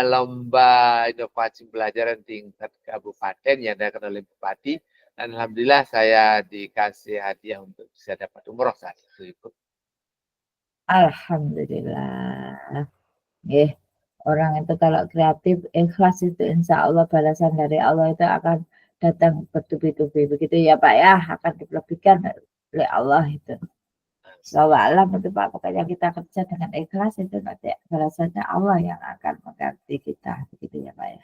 lomba inovasi pelajaran tingkat kabupaten yang diadakan oleh Bupati, dan alhamdulillah saya dikasih hadiah untuk bisa dapat umroh saat itu. Alhamdulillah. Orang itu kalau kreatif, ikhlas, itu insya Allah balasan dari Allah itu akan datang bertubi-tubi, begitu ya Pak ya, akan dilebihkan oleh Allah itu. Alam itu Pak, pokoknya kita kerja dengan ikhlas, itu nanti balasannya Allah yang akan mengganti kita, begitu ya Pak ya.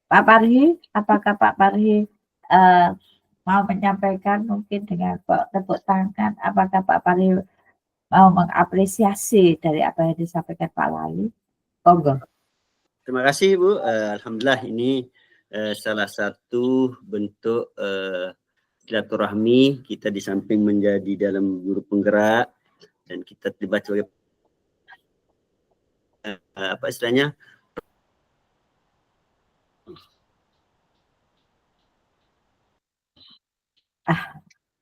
Pak Parhi, apakah Pak Parhi mau menyampaikan mungkin dengan tepuk tangan, apakah Pak Parhi mau mengapresiasi dari apa yang disampaikan Pak Lali. Monggo. Terima kasih Bu. Alhamdulillah ini salah satu bentuk silaturahmi kita di samping menjadi dalam guru penggerak dan kita terlibat sebagai apa istilahnya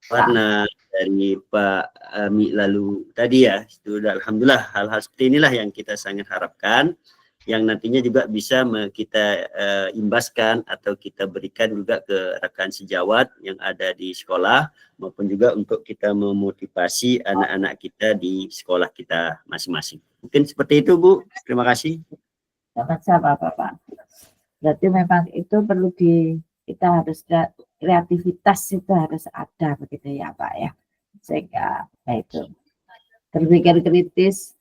warna dari Pak Mi lalu tadi ya, itu alhamdulillah hal-hal seperti inilah yang kita sangat harapkan, yang nantinya juga bisa kita imbaskan atau kita berikan juga ke rekan sejawat yang ada di sekolah, maupun juga untuk kita memotivasi anak-anak kita di sekolah kita masing-masing. Mungkin seperti itu Bu, terima kasih. Sama-sama Bapak. Berarti memang itu perlu kita harus kreativitas itu harus ada begitu ya Pak ya, sehingga itu berpikir kritis.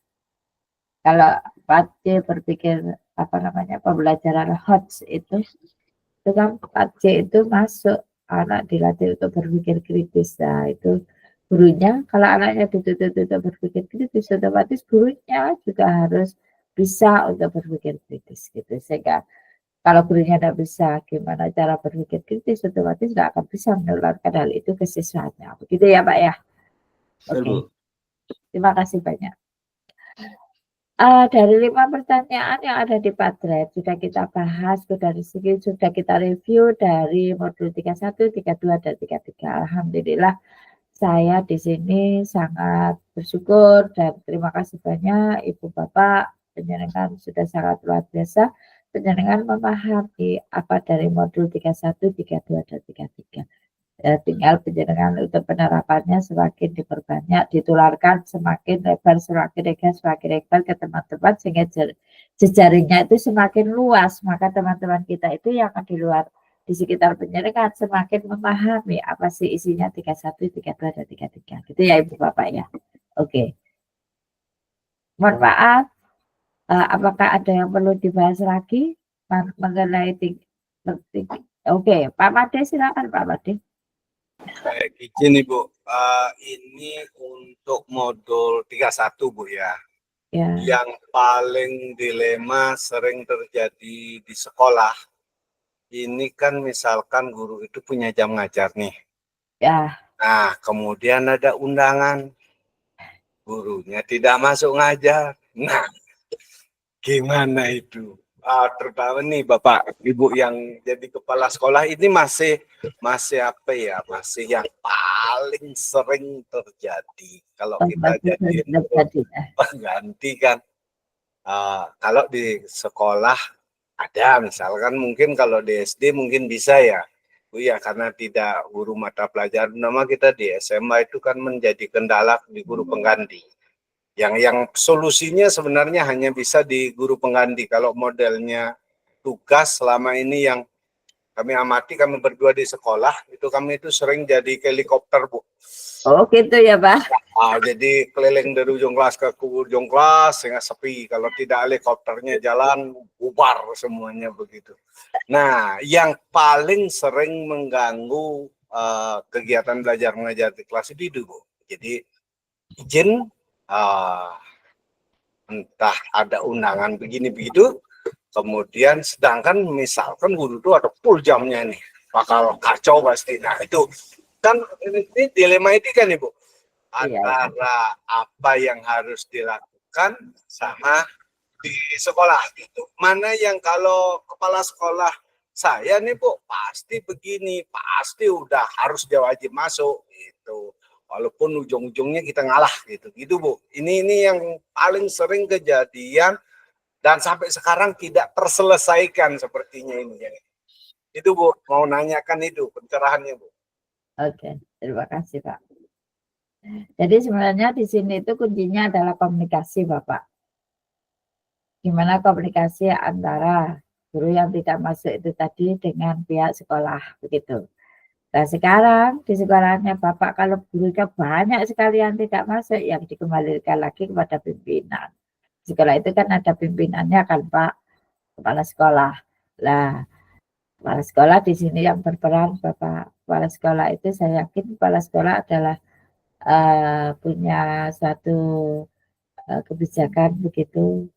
Kalau Pak C berpikir apa namanya pembelajaran HOTS itu kan Pak C itu masuk anak dilatih untuk berpikir kritis. Nah itu gurunya kalau anaknya dituntut untuk berpikir kritis, otomatis gurunya juga harus bisa untuk berpikir kritis gitu, sehingga kalau gurunya tidak bisa gimana cara berpikir kritis, otomatis tidak akan bisa menularkan hal itu ke siswanya. Begitu ya Pak ya? Oke. Terima kasih banyak. Dari 5 pertanyaan yang ada di Padlet sudah kita bahas, sudah kita review dari modul 31, 32, dan 33. Alhamdulillah saya di sini sangat bersyukur dan terima kasih banyak Ibu Bapak, penjenengan sudah sangat luar biasa. Penjenengan memahami apa dari modul 31, 32, dan 33. Tinggal penjenengan untuk penerapannya semakin diperbanyak, ditularkan semakin lebar, semakin lebar ke teman-teman, sehingga jejaringnya itu semakin luas. Maka teman-teman kita itu yang di luar, di sekitar penjenengan semakin memahami apa sih isinya 31, 32, dan 33. Gitu ya Ibu Bapak ya. Oke. Mohon maaf. Apakah ada yang perlu dibahas lagi mengenai Oke, Pak Made silakan Pak Made. Baik, izin Ibu. Ini untuk modul 31 Bu ya. Yang paling dilema sering terjadi di sekolah. Ini kan misalkan guru itu punya jam ngajar nih. Ya. Nah, kemudian ada undangan. Gurunya tidak masuk ngajar. Nah, gimana itu? Terutama nih Bapak Ibu yang jadi kepala sekolah ini masih apa ya? Masih yang paling sering terjadi kalau kita jadi pengganti kan. Kalau di sekolah ada misalkan mungkin kalau di SD mungkin bisa ya. Bu ya, karena tidak guru mata pelajaran, nama kita di SMA itu kan menjadi kendala di guru pengganti. Yang solusinya sebenarnya hanya bisa di guru pengganti. Kalau modelnya tugas selama ini yang kami amati, kami berdua di sekolah, itu kami itu sering jadi helikopter, Bu. Oh gitu ya Pak. Jadi keliling dari ujung kelas ke ujung kelas, sehingga sepi. Kalau tidak helikopternya jalan, bubar semuanya begitu. Nah, yang paling sering mengganggu kegiatan belajar mengajar di kelas itu, Bu. Jadi izin, entah ada undangan begini begitu, kemudian sedangkan misalkan guru itu ada full jamnya nih, bakal kacau pasti. Nah itu kan ini dilema itu kan Ibu, antara apa yang harus dilakukan sama di sekolah gitu. Mana yang kalau kepala sekolah saya nih Bu pasti begini, pasti udah harus dia wajib masuk gitu. Walaupun ujung-ujungnya kita ngalah gitu Bu. Ini yang paling sering kejadian dan sampai sekarang tidak terselesaikan sepertinya ini. Itu Bu, mau nanyakan itu pencerahannya Bu. Oke, terima kasih Pak. Jadi sebenarnya di sini itu kuncinya adalah komunikasi Bapak. Gimana komunikasi antara guru yang tidak masuk itu tadi dengan pihak sekolah begitu. Nah sekarang di sekolahnya Bapak kalau gurunya banyak sekali yang tidak masuk, yang dikembalikan lagi kepada pimpinan. Sekolah itu kan ada pimpinannya kan Pak, kepala sekolah. Nah, kepala sekolah di sini yang berperan Bapak kepala sekolah itu saya yakin kepala sekolah adalah punya suatu kebijakan begitu.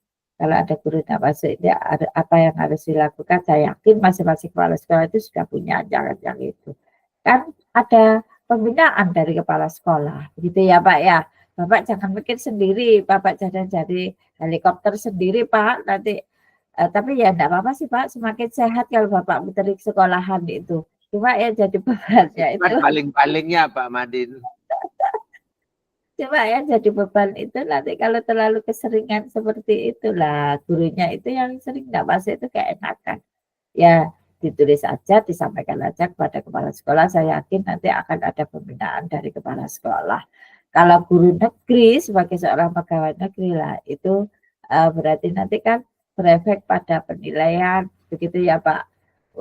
Kalau ada guru tak masuk, dia ada apa yang harus dilakukan. Saya yakin masing-masing kepala sekolah itu sudah punya jangan itu. Kan ada pembinaan dari kepala sekolah, begitu ya Pak ya. Bapak jangan mikir sendiri, Bapak jangan jadi helikopter sendiri Pak. Nanti, tapi ya enggak apa-apa sih Pak. Semakin sehat kalau Bapak muterik sekolahan itu. Cuma ya jadi bebannya itu. Paling-palingnya Pak Madin. Cuma ya jadi beban itu nanti kalau terlalu keseringan seperti itulah gurunya itu yang sering nggak masuk itu keenakan. Ya ditulis aja, disampaikan aja kepada kepala sekolah. Saya yakin nanti akan ada pembinaan dari kepala sekolah. Kalau guru negeri sebagai seorang pegawai negeri lah itu berarti nanti kan berefek pada penilaian begitu ya Pak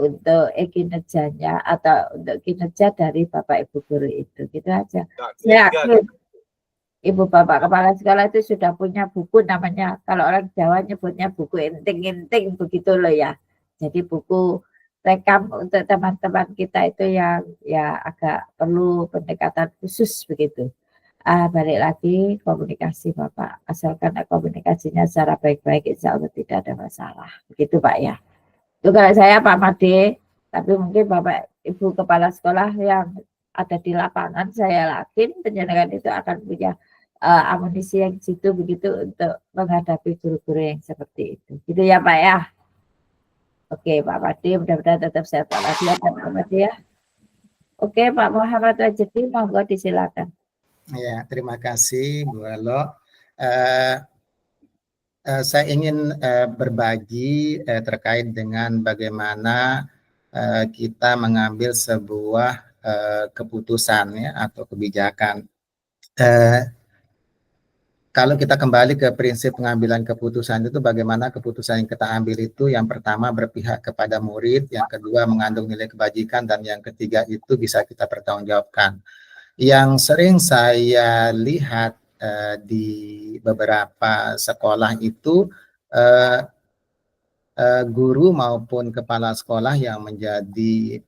untuk kinerjanya atau untuk kinerja dari Bapak Ibu guru itu gitu aja. Saya yakin Ibu Bapak Kepala Sekolah itu sudah punya buku namanya, kalau orang Jawa nyebutnya buku inting-inting begitu loh ya. Jadi buku rekam untuk teman-teman kita itu yang ya agak perlu pendekatan khusus begitu. Balik lagi komunikasi Bapak, asalkan komunikasinya secara baik-baik insya Allah tidak ada masalah. Begitu Pak ya. Itu kalau saya Pak Made, tapi mungkin Bapak Ibu Kepala Sekolah yang ada di lapangan, saya yakin penjenengan itu akan punya amunisi yang situ begitu untuk menghadapi guru-guru yang seperti itu. Gitu ya Pak ya. Oke Pak Made, mudah-mudahan tetap sehat walafiat Pak Made ya. Oke Pak Muhammad Wajidi, monggo disilakan. Ya, terima kasih Bu Elo. Saya ingin berbagi terkait dengan bagaimana kita mengambil sebuah keputusan ya atau kebijakan. Kalau kita kembali ke prinsip pengambilan keputusan itu bagaimana keputusan yang kita ambil itu yang pertama berpihak kepada murid, yang kedua mengandung nilai kebajikan, dan yang ketiga itu bisa kita pertanggungjawabkan. Yang sering saya lihat di beberapa sekolah itu guru maupun kepala sekolah yang menjadi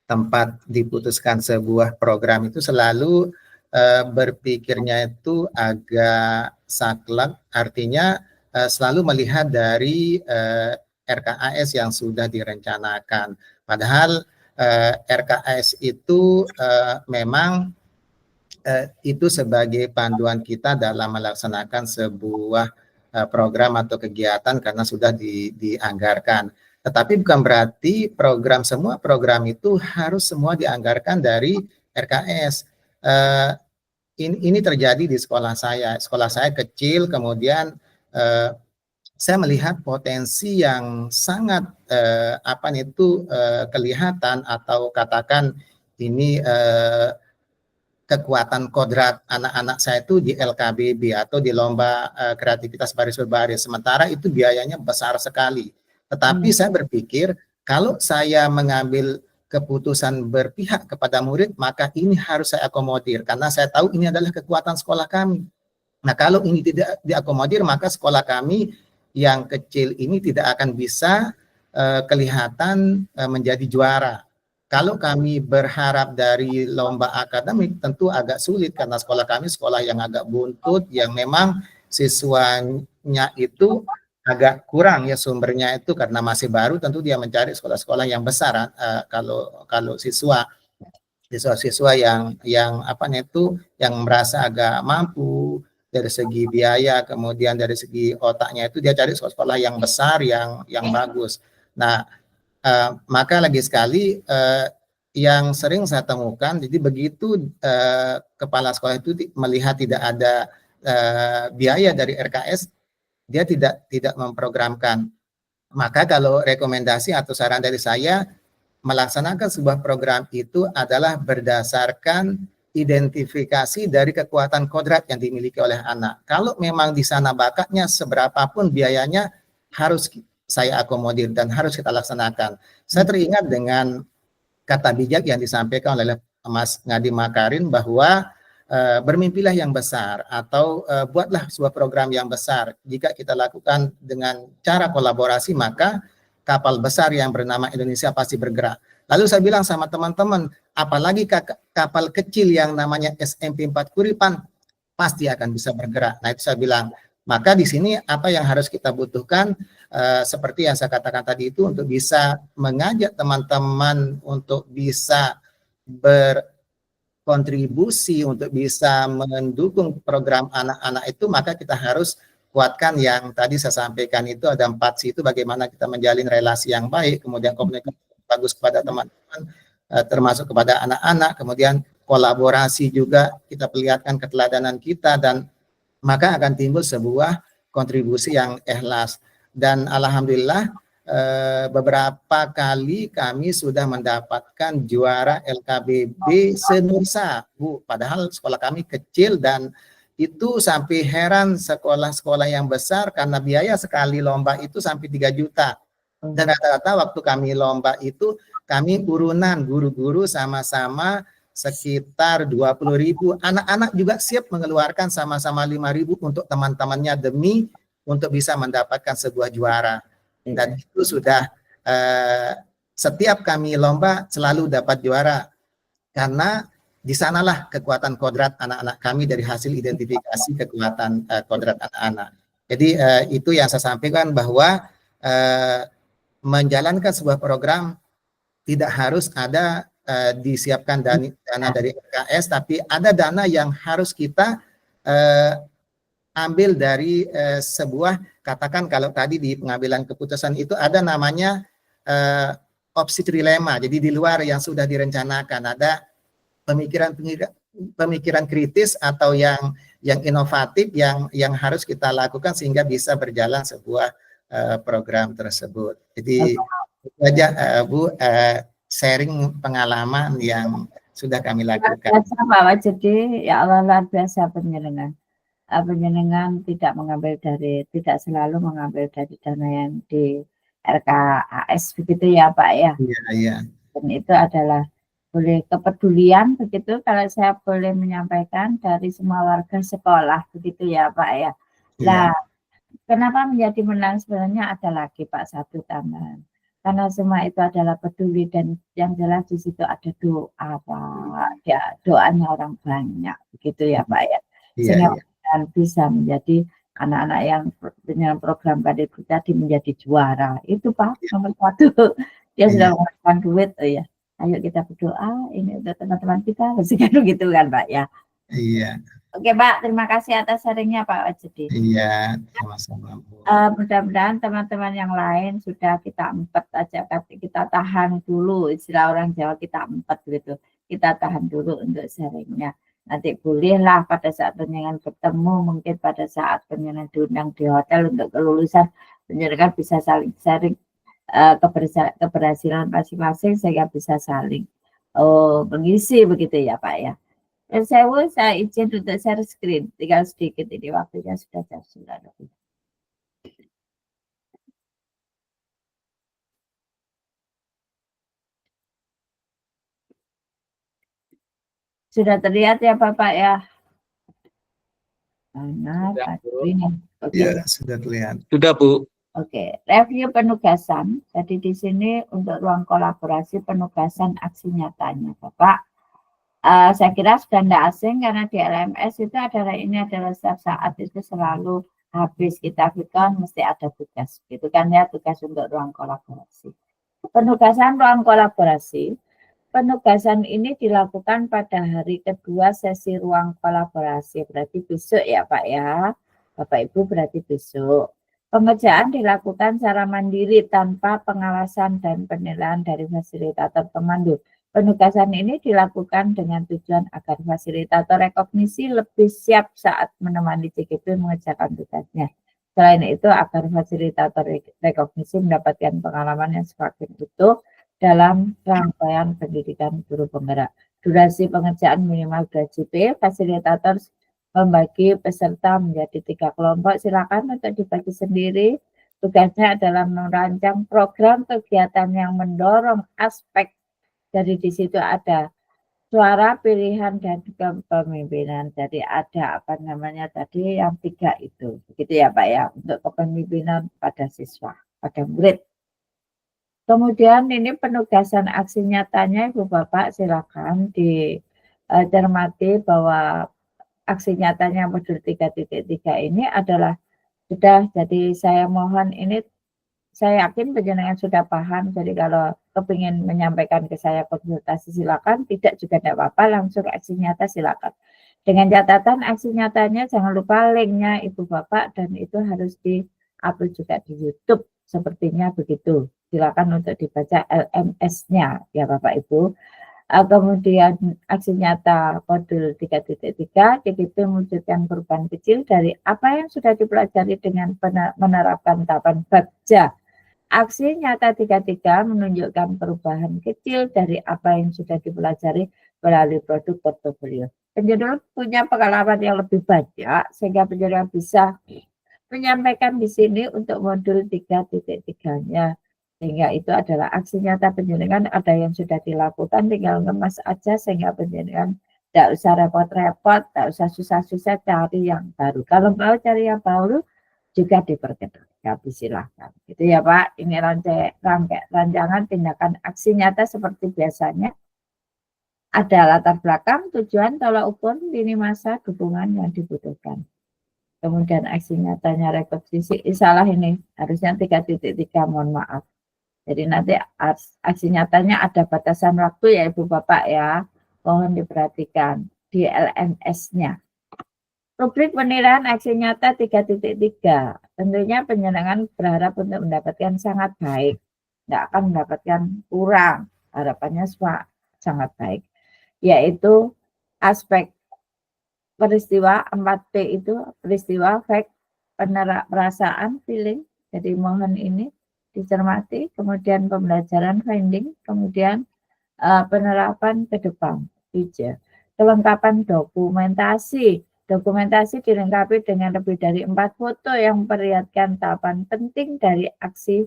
tempat diputuskan sebuah program itu selalu berpikirnya itu agak saklek, artinya selalu melihat dari RKAS yang sudah direncanakan. Padahal RKAS itu memang itu sebagai panduan kita dalam melaksanakan sebuah program atau kegiatan karena sudah dianggarkan. Tetapi bukan berarti semua program itu harus semua dianggarkan dari RKS. Ini terjadi di sekolah saya. Sekolah saya kecil, kemudian saya melihat potensi yang sangat kelihatan atau katakan ini kekuatan kodrat anak-anak saya itu di LKBB atau di lomba kreativitas baris berbaris. Sementara itu biayanya besar sekali. Tetapi saya berpikir kalau saya mengambil keputusan berpihak kepada murid, maka ini harus saya akomodir karena saya tahu ini adalah kekuatan sekolah kami. Nah, kalau ini tidak diakomodir, maka sekolah kami yang kecil ini tidak akan bisa kelihatan menjadi juara. Kalau kami berharap dari lomba akademik tentu agak sulit karena sekolah kami sekolah yang agak buntut, yang memang siswanya itu agak kurang ya sumbernya itu karena masih baru, tentu dia mencari sekolah-sekolah yang besar. Kalau siswa-siswa yang yang merasa agak mampu dari segi biaya, kemudian dari segi otaknya itu dia cari sekolah-sekolah yang besar, yang bagus. Nah, maka lagi sekali yang sering saya temukan, jadi begitu kepala sekolah itu melihat tidak ada biaya dari RKS, dia tidak memprogramkan. Maka kalau rekomendasi atau saran dari saya, melaksanakan sebuah program itu adalah berdasarkan identifikasi dari kekuatan kodrat yang dimiliki oleh anak. Kalau memang di sana bakatnya, seberapapun biayanya harus saya akomodir dan harus kita laksanakan. Saya teringat dengan kata bijak yang disampaikan oleh Mas Ngadi Makarin bahwa bermimpilah yang besar atau buatlah sebuah program yang besar. Jika kita lakukan dengan cara kolaborasi, maka kapal besar yang bernama Indonesia pasti bergerak. Lalu saya bilang sama teman-teman, apalagi kapal kecil yang namanya SMP 4 Kuripan pasti akan bisa bergerak. Nah itu saya bilang, maka di sini apa yang harus kita butuhkan, seperti yang saya katakan tadi itu, untuk bisa mengajak teman-teman untuk bisa berkontribusi, untuk bisa mendukung program anak-anak itu, maka kita harus kuatkan yang tadi saya sampaikan itu, ada 4C itu, bagaimana kita menjalin relasi yang baik, kemudian komunikasi bagus kepada teman-teman, termasuk kepada anak-anak, kemudian kolaborasi juga, kita perlihatkan keteladanan kita, dan maka akan timbul sebuah kontribusi yang ikhlas. Dan alhamdulillah beberapa kali kami sudah mendapatkan juara LKBB se-Nusa, Bu. Padahal sekolah kami kecil, dan itu sampai heran sekolah-sekolah yang besar karena biaya sekali lomba itu sampai 3 juta. Dan rata-rata waktu kami lomba itu kami urunan guru-guru sama-sama sekitar 20.000. Anak-anak juga siap mengeluarkan sama-sama 5.000 untuk teman-temannya demi untuk bisa mendapatkan sebuah juara. Dan itu sudah setiap kami lomba selalu dapat juara, karena di sanalah kekuatan kodrat anak-anak kami dari hasil identifikasi kekuatan kodrat anak-anak. Jadi itu yang saya sampaikan, bahwa menjalankan sebuah program tidak harus ada disiapkan dana dari RKS, tapi ada dana yang harus kita ambil dari sebuah, katakan kalau tadi di pengambilan keputusan itu ada namanya opsi trilema. Jadi di luar yang sudah direncanakan ada pemikiran kritis atau yang inovatif yang harus kita lakukan sehingga bisa berjalan sebuah program tersebut. Jadi itu aja Bu, sharing pengalaman yang sudah kami lakukan. Biasa Pak Wajedi, ya Allah luar biasa penjenengan. Penjenengan tidak selalu mengambil dari dana yang di RKAS begitu ya Pak ya. Iya. Dan itu adalah boleh kepedulian begitu, kalau saya boleh menyampaikan, dari semua warga sekolah begitu ya Pak ya. Nah, kenapa menjadi menang sebenarnya ada lagi Pak satu tambahan. Karena semua itu adalah peduli, dan yang jelas di situ ada doa Pak. Ya, doanya orang banyak begitu ya Pak ya. Sehingga bisa menjadi anak-anak yang dengan program Kadekut tadi menjadi juara. Itu Pak nomor 1. Dia sudah mengeluarkan duit, oh ya. Ayo kita berdoa, ini untuk teman-teman kita, gitu kan Pak ya. Iya. Oke Pak, terima kasih atas sharingnya Pak Wajedi. Iya, sama-sama Bu. Mudah-mudahan teman-teman yang lain sudah kita empet aja, kita tahan dulu, istilah orang Jawa kita empet gitu. Kita tahan dulu untuk sharingnya. Nanti bolehlah pada saat penjenengan bertemu, mungkin pada saat penjenengan diundang di hotel untuk kelulusan, penjenengan bisa saling sharing keberhasilan masing-masing sehingga bisa saling mengisi begitu ya Pak ya. Dan saya izin untuk share screen, tinggal sedikit, ini waktunya sudah jam 9. Sudah terlihat ya Bapak ya? Mana Pak ini? Iya, sudah terlihat. Sudah Bu. Oke, review penugasan. Jadi di sini untuk ruang kolaborasi penugasan aksi nyatanya, Bapak. Saya kira sudah tidak asing karena di LMS itu adalah setiap saat itu selalu habis kita pikirkan mesti ada tugas, gitu kan ya, tugas untuk ruang kolaborasi. Penugasan ruang kolaborasi. Penugasan ini dilakukan pada hari kedua sesi ruang kolaborasi, berarti besok ya Pak ya, Bapak Ibu berarti besok. Pengerjaan dilakukan secara mandiri tanpa pengawasan dan penilaian dari fasilitator pemandu. Penugasan ini dilakukan dengan tujuan agar fasilitator rekognisi lebih siap saat menemani CGP mengerjakan tugasnya. Selain itu, agar fasilitator rekognisi mendapatkan pengalaman yang semakin utuh dalam rangkaian pendidikan guru penggerak. Durasi pengerjaan minimal 2 JP, fasilitator membagi peserta menjadi 3 kelompok, silakan untuk dibagi sendiri. Tugasnya adalah merancang program kegiatan yang mendorong aspek, jadi di situ ada suara, pilihan, dan kepemimpinan. Jadi ada apa namanya tadi yang 3 itu, begitu ya Pak ya, untuk kepemimpinan pada siswa, pada murid. Kemudian ini penugasan aksi nyatanya Ibu Bapak silakan dicermati bahwa aksi nyatanya modul 3.3 ini adalah sudah, jadi saya mohon ini, saya yakin penjenengan sudah paham, jadi kalau kepingin menyampaikan ke saya konsultasi silakan, tidak juga tidak apa-apa, langsung aksi nyata silakan. Dengan catatan aksi nyatanya jangan lupa linknya Ibu Bapak, dan itu harus di-upload juga di YouTube, sepertinya begitu. Silakan untuk dibaca LMS-nya ya Bapak Ibu. Kemudian aksi nyata modul 3.3 DGP mewujudkan perubahan kecil dari apa yang sudah dipelajari dengan menerapkan tahapan Bagja. Aksi nyata 3.3 menunjukkan perubahan kecil dari apa yang sudah dipelajari melalui produk portofolio. Penjudul punya pengalaman yang lebih banyak sehingga penjudul bisa menyampaikan di sini untuk modul 3.3-nya. Sehingga itu adalah aksi nyata penjenengan, ada yang sudah dilakukan, tinggal ngemas aja sehingga penjenengan tidak usah repot-repot, tidak usah susah-susah cari yang baru. Kalau mau cari yang baru juga diperketat, tapi silahkan. Gitu ya Pak, ini rancangan tindakan aksi nyata seperti biasanya. Ada latar belakang, tujuan, tolak ukur, lini masa, dukungan yang dibutuhkan. Kemudian aksi nyatanya rekonstruksi, salah ini, harusnya 3.3, mohon maaf. Jadi nanti aksi nyatanya ada batasan waktu ya Ibu Bapak ya, mohon diperhatikan di LMS-nya. Rubrik penilaian aksi nyata 3.3, tentunya penjenengan berharap untuk mendapatkan sangat baik, tidak akan mendapatkan kurang, harapannya sangat baik, yaitu aspek peristiwa 4P itu, peristiwa, fact, perasaan, feeling, jadi mohon ini dicermati, kemudian pembelajaran, finding, kemudian penerapan ke depan, future. Kelengkapan dokumentasi. Dokumentasi dilengkapi dengan lebih dari 4 foto yang memperlihatkan tahapan penting dari aksi.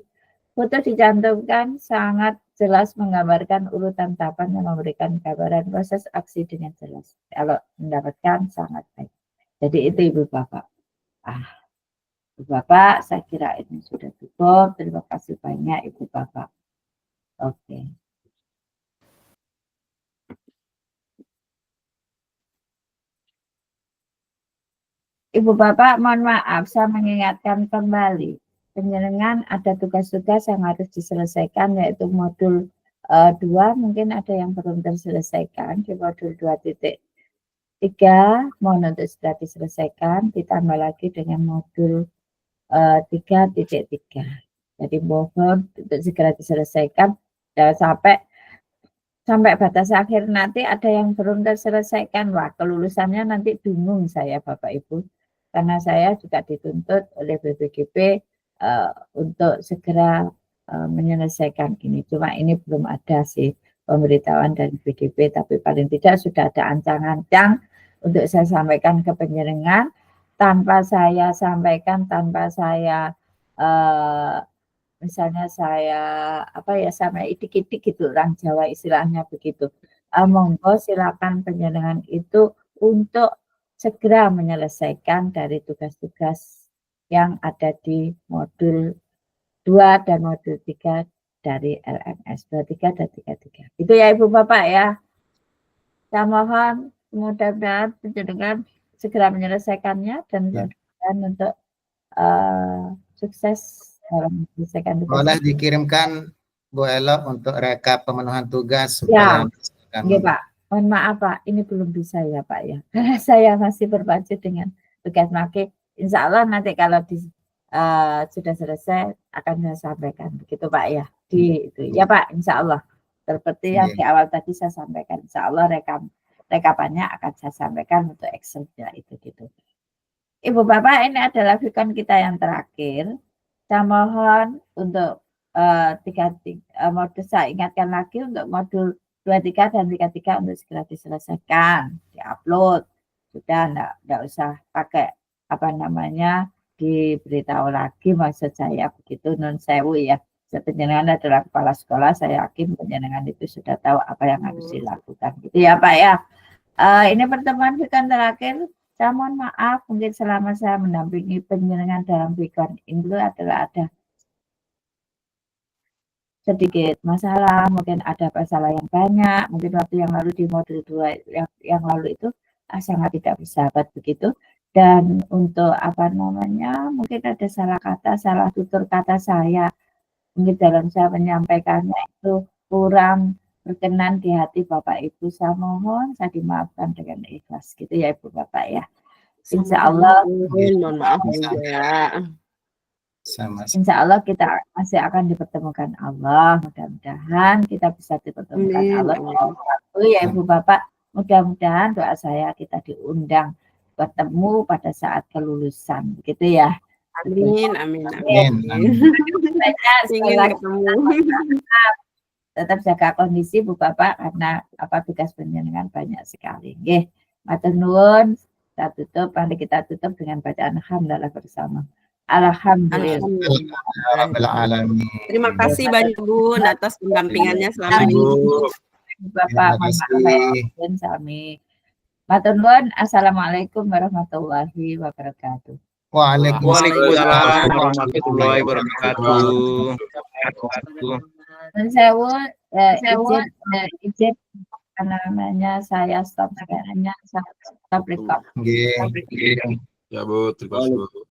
Foto dicantumkan sangat jelas menggambarkan urutan tahapan yang memberikan gambaran proses aksi dengan jelas. Kalau mendapatkan sangat baik. Jadi itu Ibu Bapak. Ibu Bapak, saya kira ini sudah cukup. Terima kasih banyak Ibu Bapak. Oke. Ibu Bapak, mohon maaf, saya mengingatkan kembali. Penjenengan ada tugas-tugas yang harus diselesaikan, yaitu modul 2, mungkin ada yang belum terselesaikan. Di modul 2.3, mohon untuk sudah diselesaikan, ditambah lagi dengan modul 3.3. Jadi mohon untuk segera diselesaikan, dan sampai batas akhir nanti ada yang belum terselesaikan. Wah, kelulusannya nanti bingung saya Bapak Ibu, karena saya juga dituntut oleh BPGP untuk segera menyelesaikan ini. Cuma ini belum ada sih pemberitahuan dari BGP, tapi paling tidak sudah ada ancang-ancang untuk saya sampaikan ke penjenengan, tanpa saya sampaikan, tanpa saya misalnya saya sama idik-idik gitu, orang Jawa istilahnya begitu. Monggo silakan penjenengan itu untuk segera menyelesaikan dari tugas-tugas yang ada di modul 2 dan modul 3 dari LMS 23 dan 33. Itu ya Ibu Bapak ya. Saya mohon mudah-mudahan penjenengan segera menyelesaikannya dan untuk sukses dalam menyelesaikan tugas. Boleh dikirimkan Bu Elo untuk rekap pemenuhan tugas Ya, supaya ya Pak. Mohon maaf Pak, ini belum bisa ya Pak ya. Karena saya masih berpacu dengan tugas maki. Insya Allah nanti kalau sudah selesai akan saya sampaikan begitu Pak ya. Ya Pak, Insya Allah. Seperti yang di awal tadi saya sampaikan, Insya Allah rekapannya akan saya sampaikan untuk Excel-nya itu gitu. Ibu Bapak, ini adalah vikon kita yang terakhir. Saya mohon untuk modul, saya ingatkan lagi untuk modul 23 dan 33 untuk segera diselesaikan, diupload. Sudah enggak usah pakai diberitahu lagi, maksud saya begitu, non sewu ya. Penjenengan adalah kepala sekolah, saya yakin penjenengan itu sudah tahu apa yang harus dilakukan. Gitu ya Pak ya. Ini pertemuan vikon terakhir. Saya mohon maaf, mungkin selama saya mendampingi penjenengan dalam vikon ini adalah ada sedikit masalah, mungkin ada masalah yang banyak, mungkin waktu yang lalu di modul 2 yang lalu itu sangat tidak bersahabat begitu. Dan untuk apa namanya, mungkin ada salah kata, salah tutur kata saya, mungkin dalam saya menyampaikannya itu kurang berkenan di hati Bapak Ibu, saya mohon saya dimaafkan dengan ikhlas gitu ya Ibu Bapak ya. Insya Allah, mohon maaf juga. Insya Allah kita masih akan dipertemukan Allah. Mudah-mudahan kita bisa dipertemukan Allah. Ya Ibu Bapak, mudah-mudahan doa saya kita diundang bertemu pada saat kelulusan, begitu ya. Amin, amin, amin. Ingin ketemu. Tetap jaga kondisi Bu Bapak karena tugas penjenengan banyak sekali. Nggih, matur nuwun. Kita tutup, mari kita tutup dengan bacaan alhamdulillah bersama. Alhamdulillah. Terima kasih banyak Bu atas pendampingannya selama ini. Bapak, sami. Matur nuwun. Assalamualaikum warahmatullahi wabarakatuh. Waalaikumsalam warahmatullahi wabarakatuh. Dan saya izin namanya saya stop sebenarnya stop record. Ya Bu, terima kasih Bu.